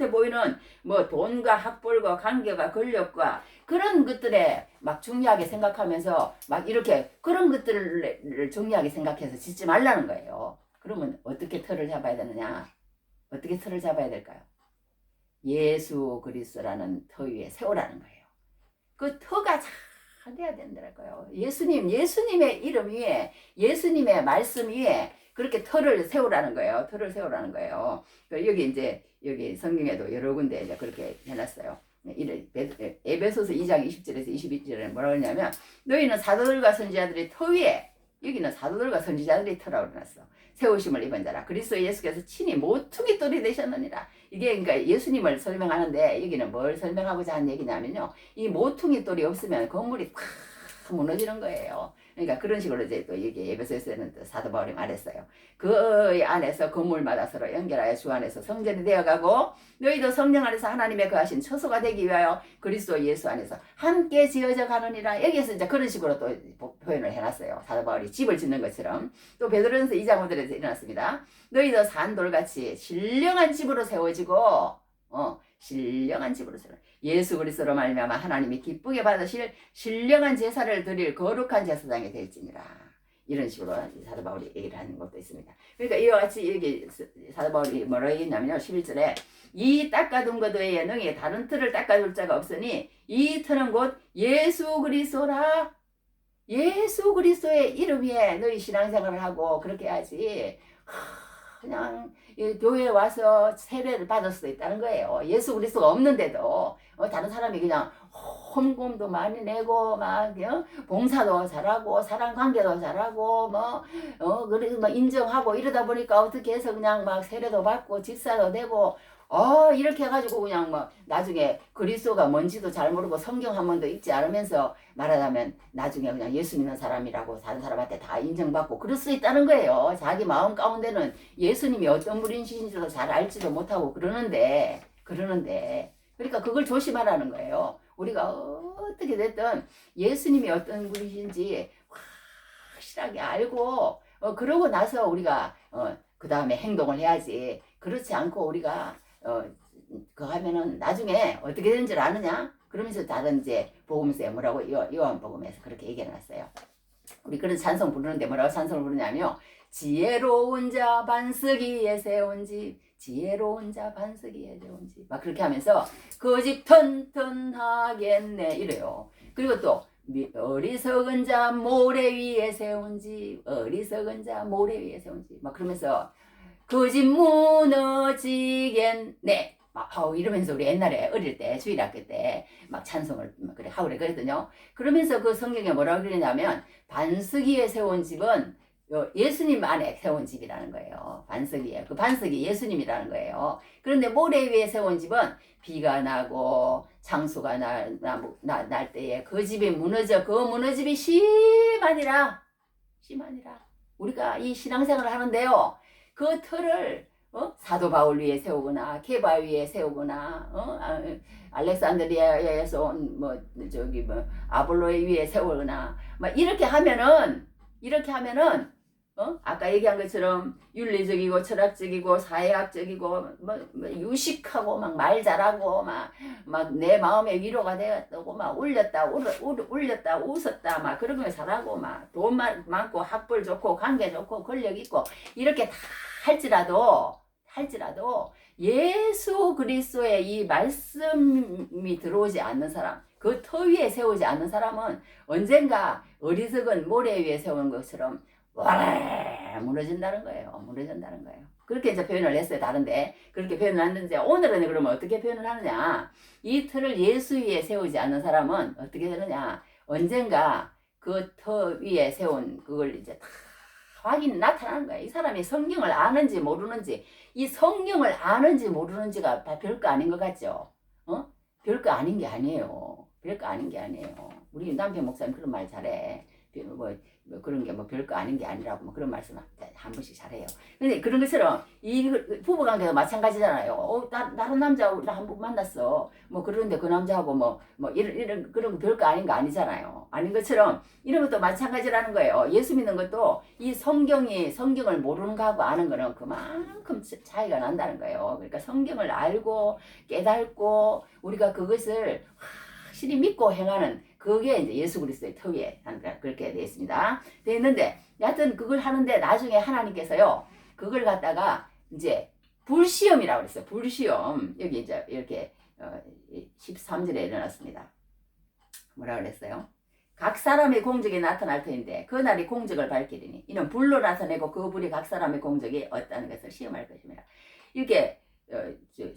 보이는 뭐 돈과 학벌과 관계가 권력과 그런 것들에 막 중요하게 생각하면서 막 이렇게 그런 것들을 중요하게 생각해서 짓지 말라는 거예요. 그러면 어떻게 터를 잡아야 되느냐? 어떻게 터를 잡아야 될까요? 예수 그리스도라는 터 위에 세우라는 거예요. 그 터가 잘 돼야 된다고요. 예수님의 이름 위에, 예수님의 말씀 위에 그렇게 터를 세우라는 거예요. 터를 세우라는 거예요. 여기 성경에도 여러 군데 이제 그렇게 해놨어요. 에베소서 2장 20절에서 22절에 뭐라고 하냐면 너희는 사도들과 선지자들의 터 위에 여기는 사도들과 선지자들의 터라고 그러놨어. 세우심을 입은 자라 그리스도 예수께서 친히 모퉁이 돌이 되셨느니라. 이게 그러니까 예수님을 설명하는데 여기는 뭘 설명하고자 하는 얘기냐면요. 이 모퉁이 돌이 없으면 건물이 팍 무너지는 거예요. 그러니까 그런 식으로 이제 또 여기 에베소서에는 또 사도 바울이 말했어요. 그 안에서 건물마다 서로 연결하여 주 안에서 성전이 되어가고 너희도 성령 안에서 하나님의 거하신 처소가 되기 위하여 그리스도 예수 안에서 함께 지어져 가느니라. 여기에서 이제 그런 식으로 또 표현을 해놨어요. 사도 바울이 집을 짓는 것처럼. 또 베드로전서 2장 5절에서 일어났습니다. 너희도 산돌같이 신령한 집으로 세워지고 신령한 집으로 세워 예수 그리스도로 말미암아 하나님이 기쁘게 받으실 신령한 제사를 드릴 거룩한 제사장이 될지니라. 이런 식으로 사도 바울이 얘기를 하는 것도 있습니다. 그러니까 이와 같이 여기 사도 바울이 뭐라고 얘기했냐면요. 11절에 이 닦아둔 것 외에 능히 다른 틀을 닦아줄 자가 없으니 이 틀은 곧 예수 그리스도라. 예수 그리스도의 이름 위에 너희 신앙생활을 하고 그렇게 해야지. 그냥 교회에 와서 세례를 받을 수도 있다는 거예요. 예수 그리스도가 없는데도 다른 사람이 그냥 헌금도 많이 내고 막 봉사도 잘하고 사랑 관계도 잘하고 그래서 막 인정하고 이러다 보니까 어떻게 해서 그냥 막 세례도 받고 집사도 되고 이렇게 해가지고 그냥 뭐 나중에 그리스도가 뭔지도 잘 모르고 성경 한 번도 읽지 않으면서 말하자면 나중에 그냥 예수 믿는 사람이라고 다른 사람한테 다 인정받고 그럴 수 있다는 거예요. 자기 마음 가운데는 예수님이 어떤 분이신지도 잘 알지도 못하고 그러는데 그러니까 그걸 조심하라는 거예요. 우리가 어떻게 됐든 예수님이 어떤 분이신지 확실하게 알고 그러고 나서 우리가 그 다음에 행동을 해야지. 그렇지 않고 우리가 그거 하면은 나중에 어떻게 되는 줄 아느냐? 그러면서 다른 이제 복음서에 뭐라고 요한복음에서 그렇게 얘기해놨어요. 우리 그런 찬송 부르는데 뭐라고 찬송을 부르냐면요. 지혜로운 자 반석이에 세운 집 지혜로운 자 반석이에 세운 집 막 그렇게 하면서 그 집 튼튼하겠네 이래요. 그리고 또 어리석은 자 모래 위에 세운 집 어리석은 자 모래 위에 세운 집 막 그러면서 그 집 무너지겠네 막 이러면서 우리 옛날에 어릴 때 주일학교 때 막 찬송을 막 그래 하고 그랬거든요. 그러면서 그 성경에 뭐라고 그러냐면 반석 위에 세운 집은 예수님 안에 세운 집이라는 거예요. 반석이에요. 그 반석이 예수님이라는 거예요. 그런데 모래 위에 세운 집은 비가 나고 창수가 날 때에 그 집이 무너져 그 무너짐이 심하니라. 우리가 이 신앙생활을 하는데요. 그 틀을 사도 바울 위에 세우거나 케바 위에 세우거나 알렉산드리아에서 온 아볼로에 위에 세우거나 막 이렇게 하면은 아까 얘기한 것처럼 윤리적이고 철학적이고 사회학적이고 유식하고 막 말 잘하고 막 내 마음에 위로가 되었다고 막 울렸다 웃었다 막 그런 거 잘하고 막 돈 많고 학벌 좋고 관계 좋고 권력 있고 이렇게 다 할지라도 예수 그리스도의 이 말씀이 들어오지 않는 사람 그 터 위에 세우지 않는 사람은 언젠가 어리석은 모래 위에 세운 것처럼 와 무너진다는 거예요. 그렇게 이제 표현을 했어요. 다른데 그렇게 표현을 했는데 오늘은 그러면 어떻게 표현을 하느냐? 이 틀을 예수 위에 세우지 않는 사람은 어떻게 되느냐? 언젠가 그 터 위에 세운 그걸 이제 다 확인 나타나는 거예요. 이 사람이 성경을 아는지 모르는지 이 성경을 아는지 모르는지가 다 별거 아닌 것 같죠? 별거 아닌 게 아니에요. 우리 남편 목사님 그런 말 잘해. 뭐 그런 게 뭐 별거 아닌 게 아니라고 뭐 그런 말씀 한 번씩 잘해요. 근데 그런 것처럼 이 부부관계도 마찬가지잖아요. 다른 남자하고 나 한 번 만났어. 뭐 그러는데 그 남자하고 뭐 이런 그런 거 별거 아닌 거 아니잖아요. 아닌 것처럼 이런 것도 마찬가지라는 거예요. 예수 믿는 것도 이 성경을 모르는 거하고 아는 거는 그만큼 차이가 난다는 거예요. 그러니까 성경을 알고 깨닫고 우리가 그것을 확실히 믿고 행하는 그게 이제 예수 그리스도의 터 위에 그렇게 되어 있습니다. 되어 있는데 여하튼 그걸 하는데 나중에 하나님께서요 그걸 갖다가 이제 불시험이라고 그랬어요. 불시험 여기 이제 이렇게 13절에 일어났습니다. 뭐라 그랬어요? 각 사람의 공적이 나타날 터인데 그 날이 공적을 밝히리니 이는 불로 나타내고 그 불이 각 사람의 공적이 어떠한 것을 시험할 것입니다. 이렇게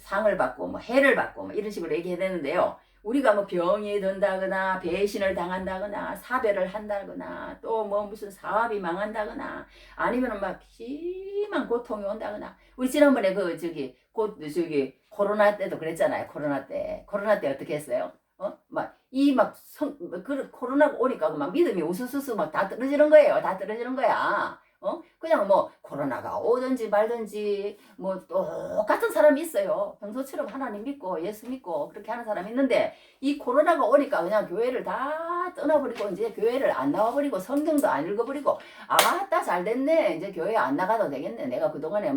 상을 받고 뭐 해를 받고 뭐 이런 식으로 얘기해야 되는데요. 우리가 뭐 병이 든다거나 배신을 당한다거나 사별을 한다거나 또 뭐 무슨 사업이 망한다거나 아니면 막 심한 고통이 온다거나 우리 지난번에 코로나 때도 그랬잖아요. 코로나 때 어떻게 했어요? 코로나가 오니까 막 믿음이 우수수수 막 다 떨어지는 거예요. 다 떨어지는 거야. 그냥 뭐 코로나가 오든지 말든지 뭐 똑같은 사람이 있어요. 평소처럼 하나님 믿고 예수 믿고 그렇게 하는 사람이 있는데 이 코로나가 오니까 그냥 교회를 다 떠나버리고 이제 교회를 안 나와버리고 성경도 안 읽어버리고 아따 잘 됐네 이제 교회 안 나가도 되겠네 내가 그동안에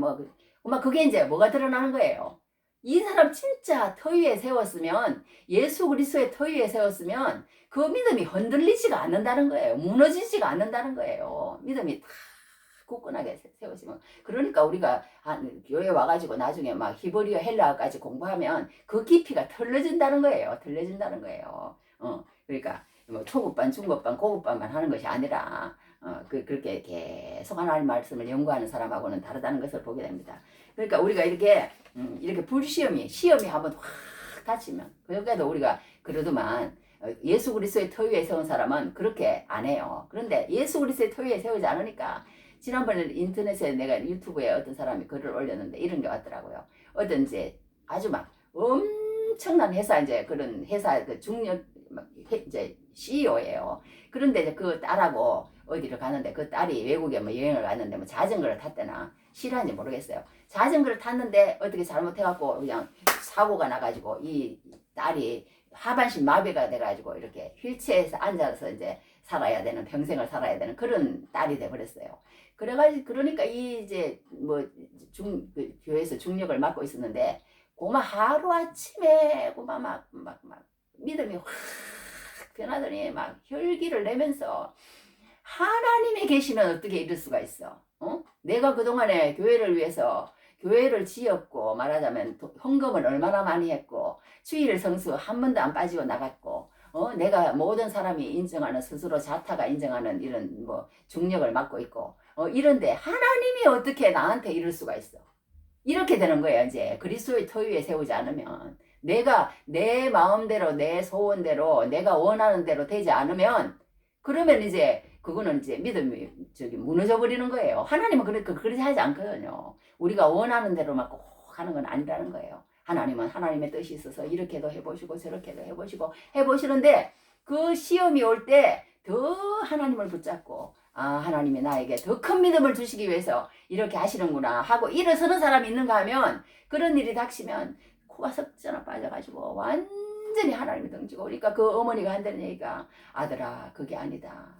그게 이제 뭐가 드러나는 거예요. 이 사람 진짜 터 위에 세웠으면 예수 그리스도의 터 위에 세웠으면 그 믿음이 흔들리지가 않는다는 거예요. 무너지지가 않는다는 거예요. 믿음이 다 굳건하게 세우시면 그러니까 우리가 교회 와가지고 나중에 막 히브리어 헬라어까지 공부하면 그 깊이가 털려진다는 거예요. 털려진다는 거예요. 그러니까 뭐 초급반, 중급반, 고급반만 하는 것이 아니라 그렇게 계속 하나님 말씀을 연구하는 사람하고는 다르다는 것을 보게 됩니다. 그러니까 우리가 이렇게 시험이 한번 확 닫히면 그러니까도 우리가 그래도만 예수 그리스도의 터 위에 세운 사람은 그렇게 안 해요. 그런데 예수 그리스도의 터 위에 세우지 않으니까 지난번에 인터넷에 내가 유튜브에 어떤 사람이 글을 올렸는데 이런 게 왔더라고요. 어떤 이제 아주 막 엄청난 회사 이제 그런 회사 이제 CEO예요. 그런데 이제 그 딸하고 어디를 가는데 그 딸이 외국에 뭐 여행을 갔는데 뭐 자전거를 탔대나 실한지 모르겠어요. 자전거를 탔는데 어떻게 잘못해갖고 그냥 사고가 나가지고 이 딸이 하반신 마비가 돼가지고 이렇게 휠체어에서 앉아서 이제 살아야 되는 평생을 살아야 되는 그런 딸이 돼버렸어요. 그러니까 이 이제 교회에서 중력을 맡고 있었는데 고마 하루 아침에 고마 막 믿음이 확 변하더니 막 혈기를 내면서 하나님이 계시면 어떻게 이럴 수가 있어? 내가 그동안에 교회를 위해서 교회를 지었고 말하자면 헌금을 얼마나 많이 했고 주일 성수 한 번도 안 빠지고 나갔고 내가 모든 사람이 인정하는 스스로 자타가 인정하는 이런 뭐 중력을 맡고 있고 이런데 하나님이 어떻게 나한테 이럴 수가 있어? 이렇게 되는 거예요. 이제 그리스도의 터 위에 세우지 않으면 내가 내 마음대로 내 소원대로 내가 원하는 대로 되지 않으면 그러면 이제 그거는 이제 믿음이 무너져 버리는 거예요. 하나님은 그렇게 하지 않거든요. 우리가 원하는 대로만 꼭 하는 건 아니라는 거예요. 하나님은 하나님의 뜻이 있어서 이렇게도 해보시고 저렇게도 해보시는데 그 시험이 올 때 더 하나님을 붙잡고 하나님이 나에게 더 큰 믿음을 주시기 위해서 이렇게 하시는구나 하고 일어서는 사람이 있는가 하면 그런 일이 닥치면 코가 석전아 빠져가지고 완전히 하나님이 덩지고 그러니까 그 어머니가 한다는 얘기가 아들아 그게 아니다.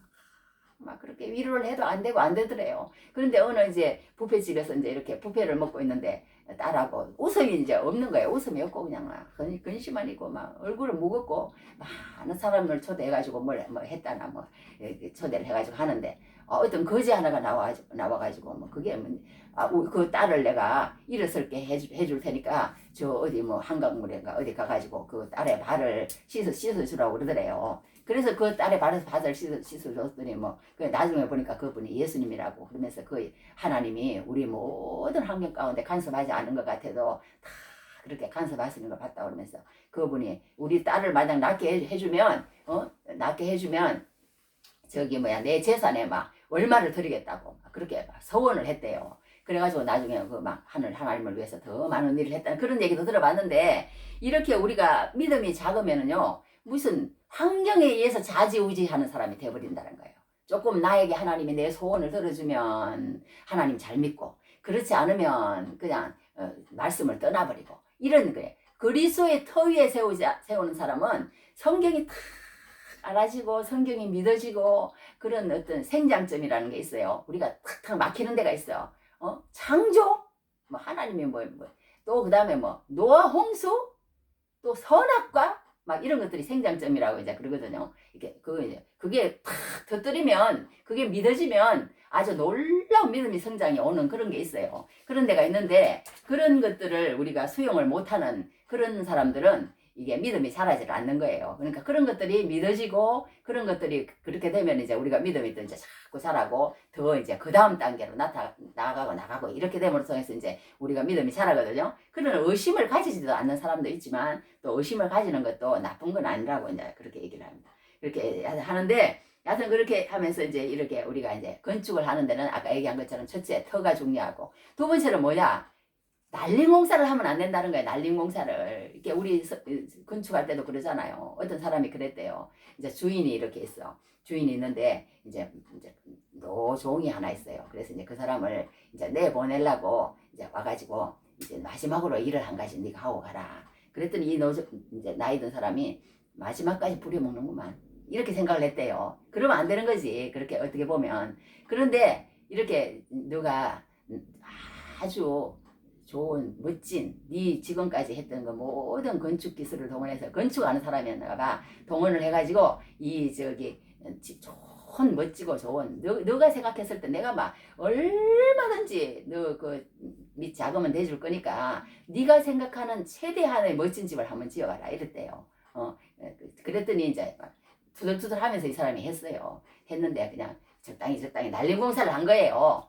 막 그렇게 위로를 해도 안 되고 안 되더래요. 그런데 어느 이제 뷔페집에서 이제 이렇게 뷔페를 먹고 있는데 딸하고 웃음이 이제 없는 거예요. 웃음이 없고 그냥 막 근심만 있고 막 얼굴은 무겁고 많은 사람을 초대해가지고 뭘 했다나 뭐 초대를 해가지고 하는데 어떤 거지 하나가 나와가지고 뭐 그게 그 딸을 내가 일어설게 해줄 테니까 저 어디 뭐 한강물인가 어디 가가지고 그 딸의 발을 씻어주라고 그러더래요. 그래서 그 딸의 발을 씻어줬더니 나중에 보니까 그분이 예수님이라고 그러면서 그 하나님이 우리 모든 환경 가운데 간섭하지 않은 것 같아도 다 그렇게 간섭하시는 걸 봤다 그러면서 그분이 우리 딸을 만약 낳게 해주면 내 재산에 막 얼마를 드리겠다고 그렇게 서원을 했대요. 그래가지고 나중에 하나님을 위해서 더 많은 일을 했다는 그런 얘기도 들어봤는데 이렇게 우리가 믿음이 작으면은요 무슨 환경에 의해서 좌지우지하는 사람이 되어버린다는 거예요. 조금 나에게 하나님이 내 소원을 들어주면 하나님 잘 믿고 그렇지 않으면 그냥 말씀을 떠나버리고 이런 거예요. 그리스도의 터 위에 세우는 사람은 성경이 탁 알아지고 성경이 믿어지고 그런 어떤 생장점이라는 게 있어요. 우리가 탁탁 막히는 데가 있어요. 창조? 하나님이 또 그 다음에 노아 홍수? 또 선악과? 막 이런 것들이 생장점이라고 이제 그러거든요. 그게 탁 터뜨리면, 그게 믿어지면 아주 놀라운 믿음의 성장이 오는 그런 게 있어요. 그런 데가 있는데, 그런 것들을 우리가 수용을 못하는 그런 사람들은 이게 믿음이 자라지를 않는 거예요. 그러니까 그런 것들이 믿어지고 그런 것들이 그렇게 되면 이제 우리가 믿음이 또 이제 자꾸 자라고 더 이제 그 다음 단계로 나가고 이렇게 됨으로써 해서 이제 우리가 믿음이 자라거든요. 그런 의심을 가지지도 않는 사람도 있지만 또 의심을 가지는 것도 나쁜 건 아니라고 이제 그렇게 얘기를 합니다. 그렇게 하는데 여하튼 그렇게 하면서 이제 이렇게 우리가 이제 건축을 하는 데는 아까 얘기한 것처럼 첫째 터가 중요하고 두 번째는 뭐냐? 날림 공사를 하면 안 된다는 거예요. 날림 공사를. 이렇게 우리 건축할 때도 그러잖아요. 어떤 사람이 그랬대요. 이제 주인이 이렇게 있어. 주인이 있는데 이제 노종이 하나 있어요. 그래서 이제 그 사람을 이제 내보내려고 이제 와가지고 이제 마지막으로 일을 한 가지 네가 하고 가라. 그랬더니 이 이제 나이 든 사람이 마지막까지 부려먹는구만. 이렇게 생각을 했대요. 그러면 안 되는 거지. 그렇게 어떻게 보면. 그런데 이렇게 누가 아주 좋은 멋진 네 지금까지 했던 거 모든 건축 기술을 동원해서 건축하는 사람이었나 봐. 동원을 해가지고 이 좋은 멋지고 좋은 너가 생각했을 때 내가 막 얼마든지 너 그 밑 자금은 내줄 거니까 네가 생각하는 최대한의 멋진 집을 한번 지어가라 이랬대요. 그랬더니 이제 투덜투덜 하면서 이 사람이 했어요. 했는데 그냥 적당히 날림 공사를 한 거예요.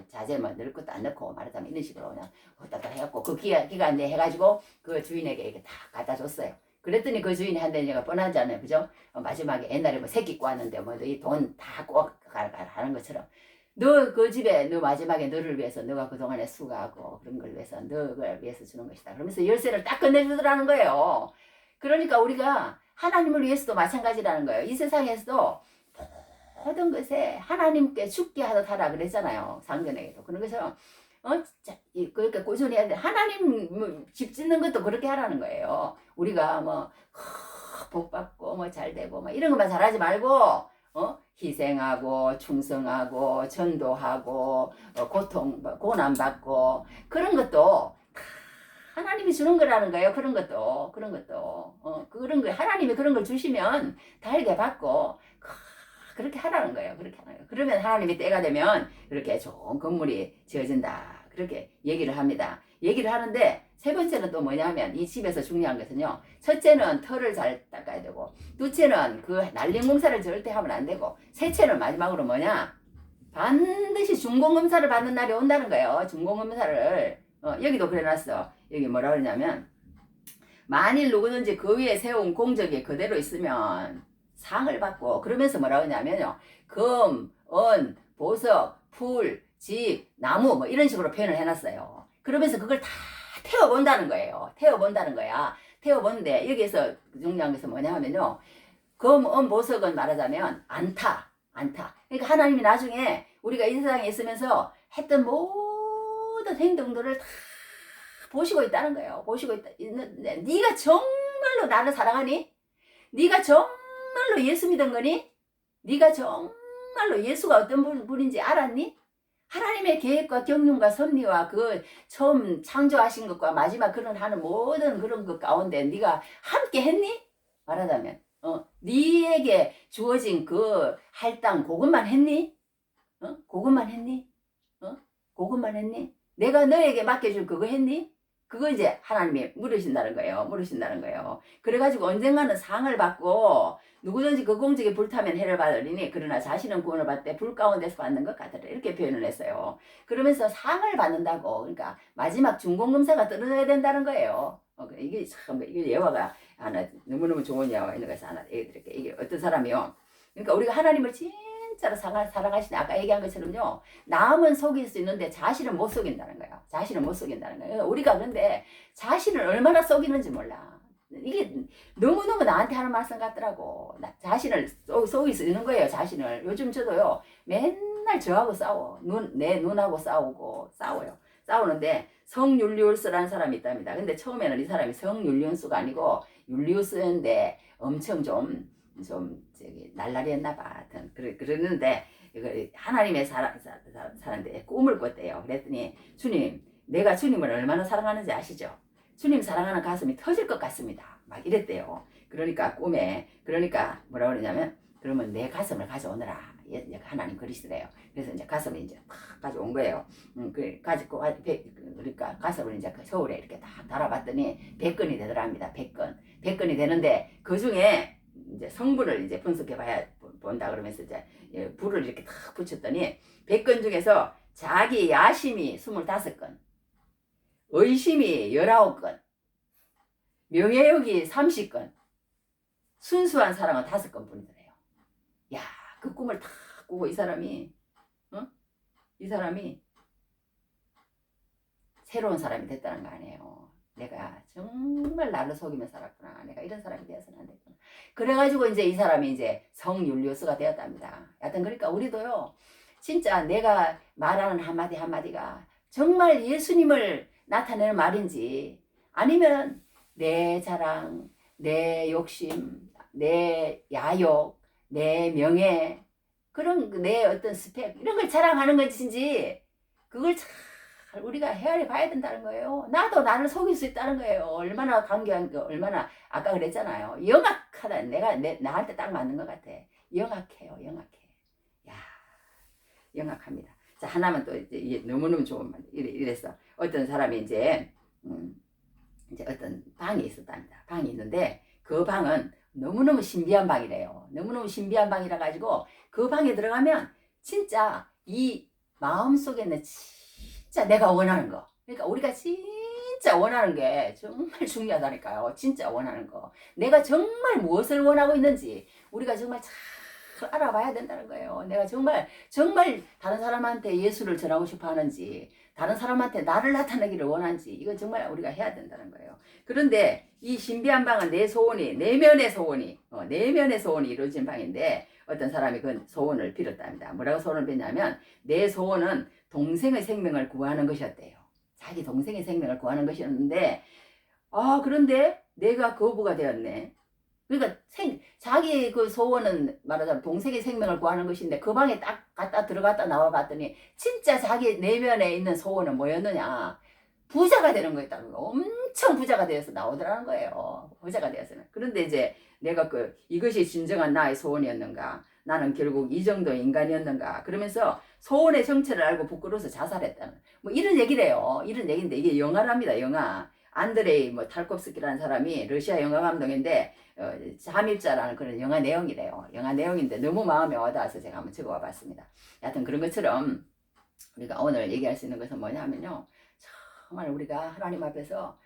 자재 뭐 넣을 것도 안 넣고 말하자면 이런 식으로 그냥 후다닥 해갖고 그 기간 내 해가지고 그 주인에게 이렇게 다 갖다 줬어요. 그랬더니 그 주인이 한 대는 얘가 뻔하잖아요. 그죠? 마지막에 옛날에 뭐 새끼 꼬았는데 뭐 이 돈 다 꼭 하는 것처럼 너 그 집에 너 마지막에 너를 위해서 너가 그동안에 수고하고 그런 걸 위해서 너를 위해서 주는 것이다. 그러면서 열쇠를 딱 건네주더라는 거예요. 그러니까 우리가 하나님을 위해서도 마찬가지라는 거예요. 이 세상에서도 모든 것에 하나님께 죽게 하듯 하라 그랬잖아요. 상전에게도. 그런 것처럼 진짜 그러니까 꾸준히 해야 돼. 하나님 집 짓는 것도 그렇게 하라는 거예요. 우리가 뭐 복 받고 뭐 잘 되고 뭐 이런 것만 잘하지 말고 희생하고 충성하고 전도하고 고난 받고 그런 것도 하나님이 주는 거라는 거예요. 그런 것도 그런 거 하나님이 그런 걸 주시면 달게 받고 그렇게 하라는 거예요. 그렇게 하는 거예요. 그러면 하나님이 때가 되면 이렇게 좋은 건물이 지어진다. 그렇게 얘기를 합니다. 얘기를 하는데 세 번째는 또 뭐냐면 이 집에서 중요한 것은요. 첫째는 털을 잘 닦아야 되고 둘째는 그 날림 공사를 절대 하면 안 되고 셋째는 마지막으로 뭐냐. 반드시 중공검사를 받는 날이 온다는 거예요. 중공검사를 여기도 그래놨어. 여기 뭐라 그러냐면 만일 누구든지 그 위에 세운 공적이 그대로 있으면 상을 받고 그러면서 뭐라 그러냐면요. 금, 은, 보석, 풀, 집, 나무 뭐 이런 식으로 표현을 해놨어요. 그러면서 그걸 다 태워본다는 거예요. 태워본다는 거야. 태워보는데 여기에서 중요한 것은 뭐냐 하면요. 금, 은, 보석은 말하자면 안타. 그러니까 하나님이 나중에 우리가 이 세상에 있으면서 했던 모든 행동들을 다 보시고 있다는 거예요. 보시고 있다. 네가 정말로 나를 사랑하니? 네가 정말로 예수 믿은 거니? 네가 정말로 예수가 어떤 분인지 알았니? 하나님의 계획과 경륜과 섭리와 그 처음 창조하신 것과 마지막 그런 하는 모든 그런 것 가운데 네가 함께 했니? 말하자면 네에게 주어진 그 할당 그것만 했니? 그것만 했니? 그것만 했니? 내가 너에게 맡겨줄 그거 했니? 그거 이제 하나님이 물으신다는 거예요. 그래가지고 언젠가는 상을 받고 누구든지 그 공적에 불타면 해를 받으리니 그러나 자신은 구원을 받되 불 가운데서 받는 것 같으라 이렇게 표현을 했어요. 그러면서 상을 받는다고 그러니까 마지막 중공검사가 떨어져야 된다는 거예요. 이게 참 이게 예화가 하나 너무너무 좋은 예화가 있는 것을 하나 얘기드릴게. 이게 어떤 사람이요. 그러니까 우리가 하나님을 진짜로 사랑하시는 아까 얘기한 것처럼요. 남은 속일 수 있는데 자신은 못 속인다는 거예요. 그러니까 우리가 그런데 자신을 얼마나 속이는지 몰라. 이게 너무너무 나한테 하는 말씀 같더라고. 자신을 속일 수 있는 거예요. 자신을. 요즘 저도요. 맨날 저하고 싸워. 내 눈하고 싸워요. 싸우는데 성율리우스라는 사람이 있답니다. 근데 처음에는 이 사람이 성율리우스가 아니고 율리우스였는데 엄청 좀 날라리 했나 봐. 하여튼 그러는데 하나님의 사람인데 꿈을 꿨대요. 그랬더니 주님, 내가 주님을 얼마나 사랑하는지 아시죠? 주님 사랑하는 가슴이 터질 것 같습니다. 막 이랬대요. 그러니까 꿈에 뭐라 그러냐면 그러면 내 가슴을 가져오너라. 하나님 그리시더래요. 그래서 이제 가슴을 이제 탁 가져온 거예요. 가지고 그러니까 가슴을 이제 그 서울에 이렇게 딱 달아봤더니 100건이 되더랍니다. 100건이 되는데 그 중에 이제 성분을 이제 분석해 봐야 본다 그러면서 이제 불을 이렇게 탁 붙였더니 100건 중에서 자기 야심이 25건, 의심이 19건, 명예욕이 30건, 순수한 사랑은 5건 뿐이더래요. 야, 그 꿈을 탁 꾸고 이 사람이 새로운 사람이 됐다는 거 아니에요. 내가 정말 나를 속이며 살았구나. 내가 이런 사람이 되어서는 안 됐구나. 그래가지고 이제 이 사람이 이제 성율리오스가 되었답니다. 여하튼 그러니까 우리도요, 진짜 내가 말하는 한마디 한마디가 정말 예수님을 나타내는 말인지 아니면 내 자랑, 내 욕심, 내 야욕, 내 명예, 그런 내 어떤 스펙 이런 걸 자랑하는 것인지 그걸 잘 우리가 헤아려 봐야 된다는 거예요. 나도 나를 속일 수 있다는 거예요. 얼마나 간교한 거, 얼마나 아까 그랬잖아요. 영악하다. 내가 나한테 딱 맞는 것 같아. 영악해요, 영악해. 야, 영악합니다. 자, 하나만 또 이제 너무너무 좋은 말. 이랬어. 어떤 사람이 이제 어떤 방이 있었답니다. 방이 있는데 그 방은 너무너무 신비한 방이래요. 너무너무 신비한 방이라 가지고 그 방에 들어가면 진짜 이 마음속에는 진짜 내가 원하는 거. 그러니까 우리가 진짜 원하는 게 정말 중요하다니까요. 진짜 원하는 거. 내가 정말 무엇을 원하고 있는지 우리가 정말 잘 알아봐야 된다는 거예요. 내가 정말 다른 사람한테 예수를 전하고 싶어 하는지, 다른 사람한테 나를 나타내기를 원하는지, 이거 정말 우리가 해야 된다는 거예요. 그런데 이 신비한 방은 내면의 소원이 이루어진 방인데 어떤 사람이 그 소원을 빌었답니다. 뭐라고 소원을 빌냐면 내 소원은 동생의 생명을 구하는 것이었대요. 자기 동생의 생명을 구하는 것이었는데 그런데 내가 거부가 되었네. 그러니까 자기 그 소원은 말하자면 동생의 생명을 구하는 것인데 그 방에 딱 갔다 들어갔다 나와 봤더니 진짜 자기 내면에 있는 소원은 뭐였느냐. 부자가 되는 거였다는 거. 엄청 부자가 되어서 나오더라는 거예요. 부자가 되어서는. 그런데 이제 내가 이것이 진정한 나의 소원이었는가? 나는 결국 이 정도 인간이었는가? 그러면서 소원의 정체를 알고 부끄러워서 자살했다는. 뭐 이런 얘기래요. 이런 얘기인데 이게 영화랍니다. 영화. 안드레이 탈콥스키라는 사람이 러시아 영화 감독인데 잠입자라는 그런 영화 내용이래요. 영화 내용인데 너무 마음에 와닿아서 제가 한번 적어와 봤습니다. 여하튼 그런 것처럼 우리가 오늘 얘기할 수 있는 것은 뭐냐면요. 정말 우리가 하나님 앞에서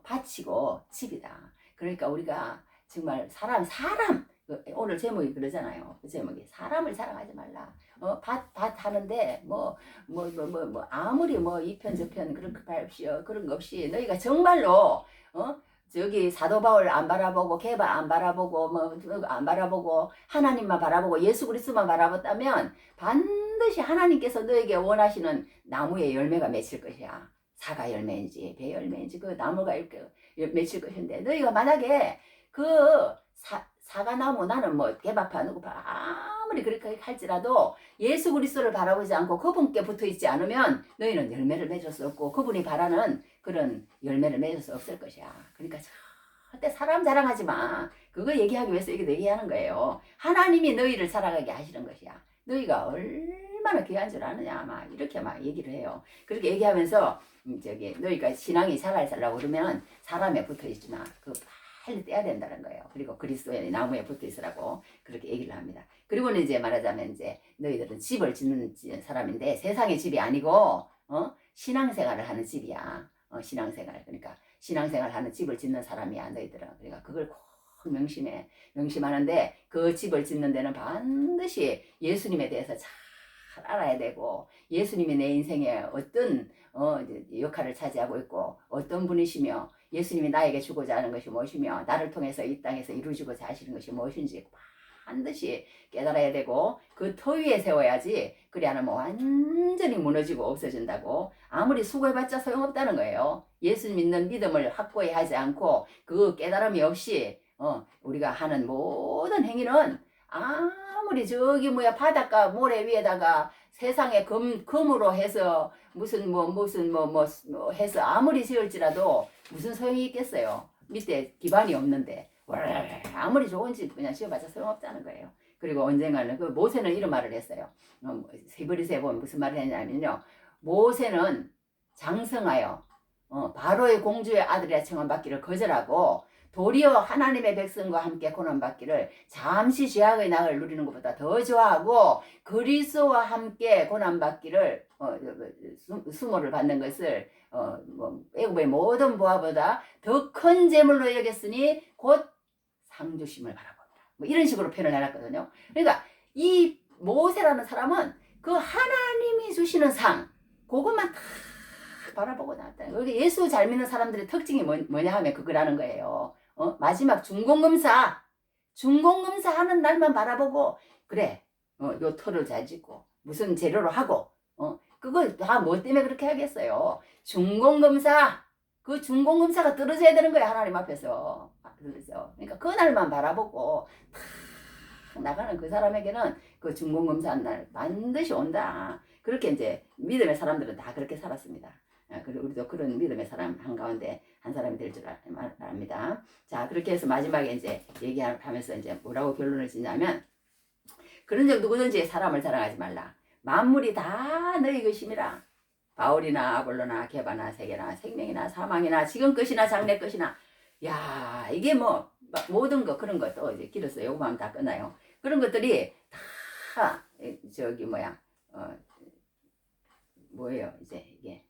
바치고 집이다. 그러니까 우리가 정말 사람 오늘 제목이 그러잖아요. 그 제목이 사람을 사랑하지 말라. 밭 하는데 아무리 이편 저편 그렇게 밟시오 그런 거 없이 너희가 정말로 저기 사도 바울 안 바라보고 게바 안 바라보고 안 바라보고 하나님만 바라보고 예수 그리스도만 바라봤다면 반드시 하나님께서 너에게 원하시는 나무의 열매가 맺힐 것이야. 사과 열매인지 배 열매인지 그 나무가 이렇게 맺힐 것인데 너희가 만약에 그 사과나무 나는 개밥파 누구파 아무리 그렇게 할지라도 예수 그리스도를 바라보지 않고 그분께 붙어있지 않으면 너희는 열매를 맺을 수 없고 그분이 바라는 그런 열매를 맺을 수 없을 것이야. 그러니까 절대 사람 자랑하지 마. 그거 얘기하기 위해서 이게 얘기하는 거예요. 하나님이 너희를 살아가게 하시는 것이야. 너희가 얼마나 귀한 줄 아느냐 이렇게 얘기를 해요. 그렇게 얘기하면서 너희가 신앙이 살아있으려고 그러면 사람에 붙어있지 마. 빨리 떼야 된다는 거예요. 그리고 그리스도의 나무에 붙어 있으라고 그렇게 얘기를 합니다. 그리고는 이제 말하자면 너희들은 집을 짓는 사람인데 세상의 집이 아니고 신앙생활을 하는 집이야. 신앙생활. 그러니까 신앙생활 하는 집을 짓는 사람이야. 너희들은. 그러니까 그걸 꼭 명심하는데 그 집을 짓는 데는 반드시 예수님에 대해서 잘 알아야 되고 예수님이 내 인생에 어떤 역할을 차지하고 있고 어떤 분이시며 예수님이 나에게 주고자 하는 것이 무엇이며 나를 통해서 이 땅에서 이루어지고자 하시는 것이 무엇인지 반드시 깨달아야 되고 그 터 위에 세워야지 그래 않으면 완전히 무너지고 없어진다고. 아무리 수고해봤자 소용없다는 거예요. 예수 믿는 믿음을 확고히 하지 않고 그 깨달음이 없이 우리가 하는 모든 행위는 아무리 저기 바닷가 모래 위에다가 세상에 금으로 해서 무슨 해서 아무리 지을지라도 무슨 소용이 있겠어요. 밑에 기반이 없는데 아무리 좋은 집 그냥 지어봤자 소용없다는 거예요. 그리고 언젠가는 그 모세는 이런 말을 했어요. 히브리서에 보면 무슨 말을 했냐면요. 모세는 장성하여 바로의 공주의 아들이라 청함받기를 거절하고 도리어 하나님의 백성과 함께 고난받기를 잠시 죄악의 낙을 누리는 것보다 더 좋아하고 그리스도와 함께 고난받기를 수모를 받는 것을 애굽의 모든 보화보다 더 큰 재물로 여겼으니 곧 상주심을 바라봅니다. 뭐 이런 식으로 표현을 해놨거든요. 그러니까 이 모세라는 사람은 그 하나님이 주시는 상 그것만 다 바라보고 나왔다. 여기 예수 잘 믿는 사람들의 특징이 뭐냐 하면 그거라는 거예요. 마지막 중공검사 하는 날만 바라보고 그래 요 터를 잘 짓고 무슨 재료로 하고 그거 다 뭐 때문에 그렇게 하겠어요. 중공검사 그 중공검사가 떨어져야 되는 거예요. 하나님 앞에서. 그래서 그러니까 그 날만 바라보고 탁 나가는 그 사람에게는 그 중공검사한 날 반드시 온다. 그렇게 이제 믿음의 사람들은 다 그렇게 살았습니다. 그리고 우리도 그런 믿음의 사람 한가운데 한 사람이 될 줄 압니다. 자, 그렇게 해서 마지막에 이제 얘기하면서 이제 뭐라고 결론을 짓냐면 그런 적 누구든지 사람을 사랑하지 말라. 만물이 다 너희 것임이라. 바울이나 아볼로나 게바나 세계나 생명이나 사망이나 지금 것이나 장래 것이나 야 이게 뭐 모든 거 그런 것도 이제 길었어요. 요거 하면 다 끝나요. 그런 것들이 다 저기 뭐예요 이제 이게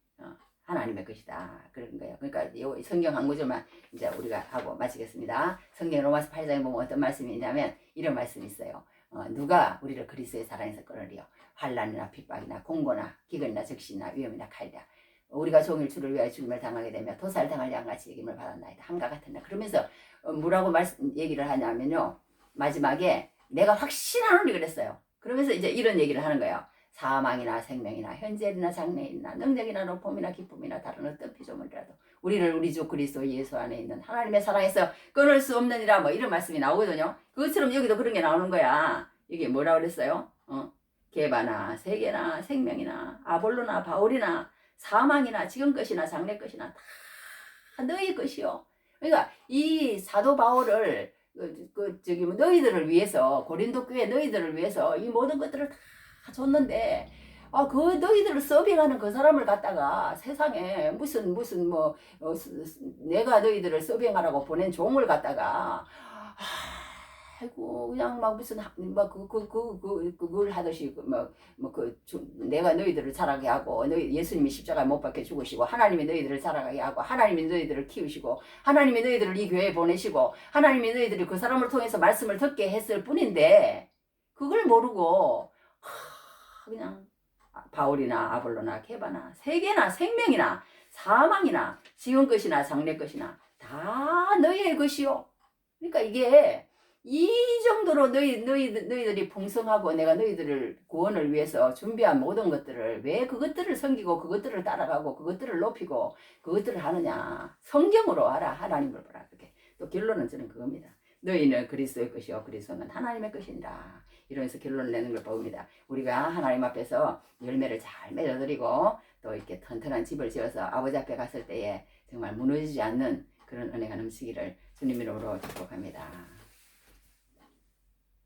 하나님의 것이다 그런 거예요. 그러니까 요 성경 한 구절만 이제 우리가 하고 마치겠습니다. 성경 로마서 8장에 보면 어떤 말씀이 있냐면 이런 말씀이 있어요. 누가 우리를 그리스도의 사랑에서 끊으리요. 환난이나 핍박이나 공고나 기근이나 적신이나 위험이나 칼이라. 우리가 종일 주를 위하여 죽임을 당하게 되며 도살당할 양같이 여김을 받았나이다. 함과 같은 날. 그러면서 뭐라고 얘기를 하냐면요. 마지막에 내가 확신하노니 그랬어요. 그러면서 이제 이런 얘기를 하는 거예요. 사망이나 생명이나 현재이나 장래이나 능력이나 높음이나 기쁨이나 다른 어떤 피조물이라도 우리를 우리 주 그리스도 예수 안에 있는 하나님의 사랑에서 끊을 수 없느니라 뭐 이런 말씀이 나오거든요. 그것처럼 여기도 그런 게 나오는 거야. 이게 뭐라고 그랬어요? 게바나 세계나 생명이나 아볼로나 바울이나 사망이나 지금 것이나 장래 것이나 다 너희 것이요. 그러니까 이 사도 바울을 너희들을 위해서 고린도 교회 너희들을 위해서 이 모든 것들을 다 줬는데 그 너희들을 서빙하는 그 사람을 갖다가 세상에 무슨 내가 너희들을 서빙하라고 보낸 종을 갖다가 아이고 그냥 막 무슨 그걸 하듯이 내가 너희들을 자라게 하고 너희 예수님이 십자가에 못 박혀 죽으시고 하나님이 너희들을 자라게 하고 하나님이 너희들을 키우시고 하나님이 너희들을 이 교회에 보내시고 하나님이 너희들이 그 사람을 통해서 말씀을 듣게 했을 뿐인데 그걸 모르고 그냥 바울이나 아볼로나 게바나 세계나 생명이나 사망이나 지금 것이나 장래 것이나 다 너희의 것이요. 그러니까 이게 이 정도로 너희들이 풍성하고 내가 너희들을 구원을 위해서 준비한 모든 것들을 왜 그것들을 섬기고 그것들을 따라가고 그것들을 높이고 그것들을 하느냐. 성경으로 알아. 하나님을 보라. 그렇게 또 결론은 저는 그겁니다. 너희는 그리스도의 것이요 그리스도는 하나님의 것이니라. 이러면서 결론을 내는 걸 봅니다. 우리가 하나님 앞에서 열매를 잘 맺어드리고 또 이렇게 튼튼한 집을 지어서 아버지 앞에 갔을 때에 정말 무너지지 않는 그런 은혜가 넘치기를 주님 이름으로 축복합니다.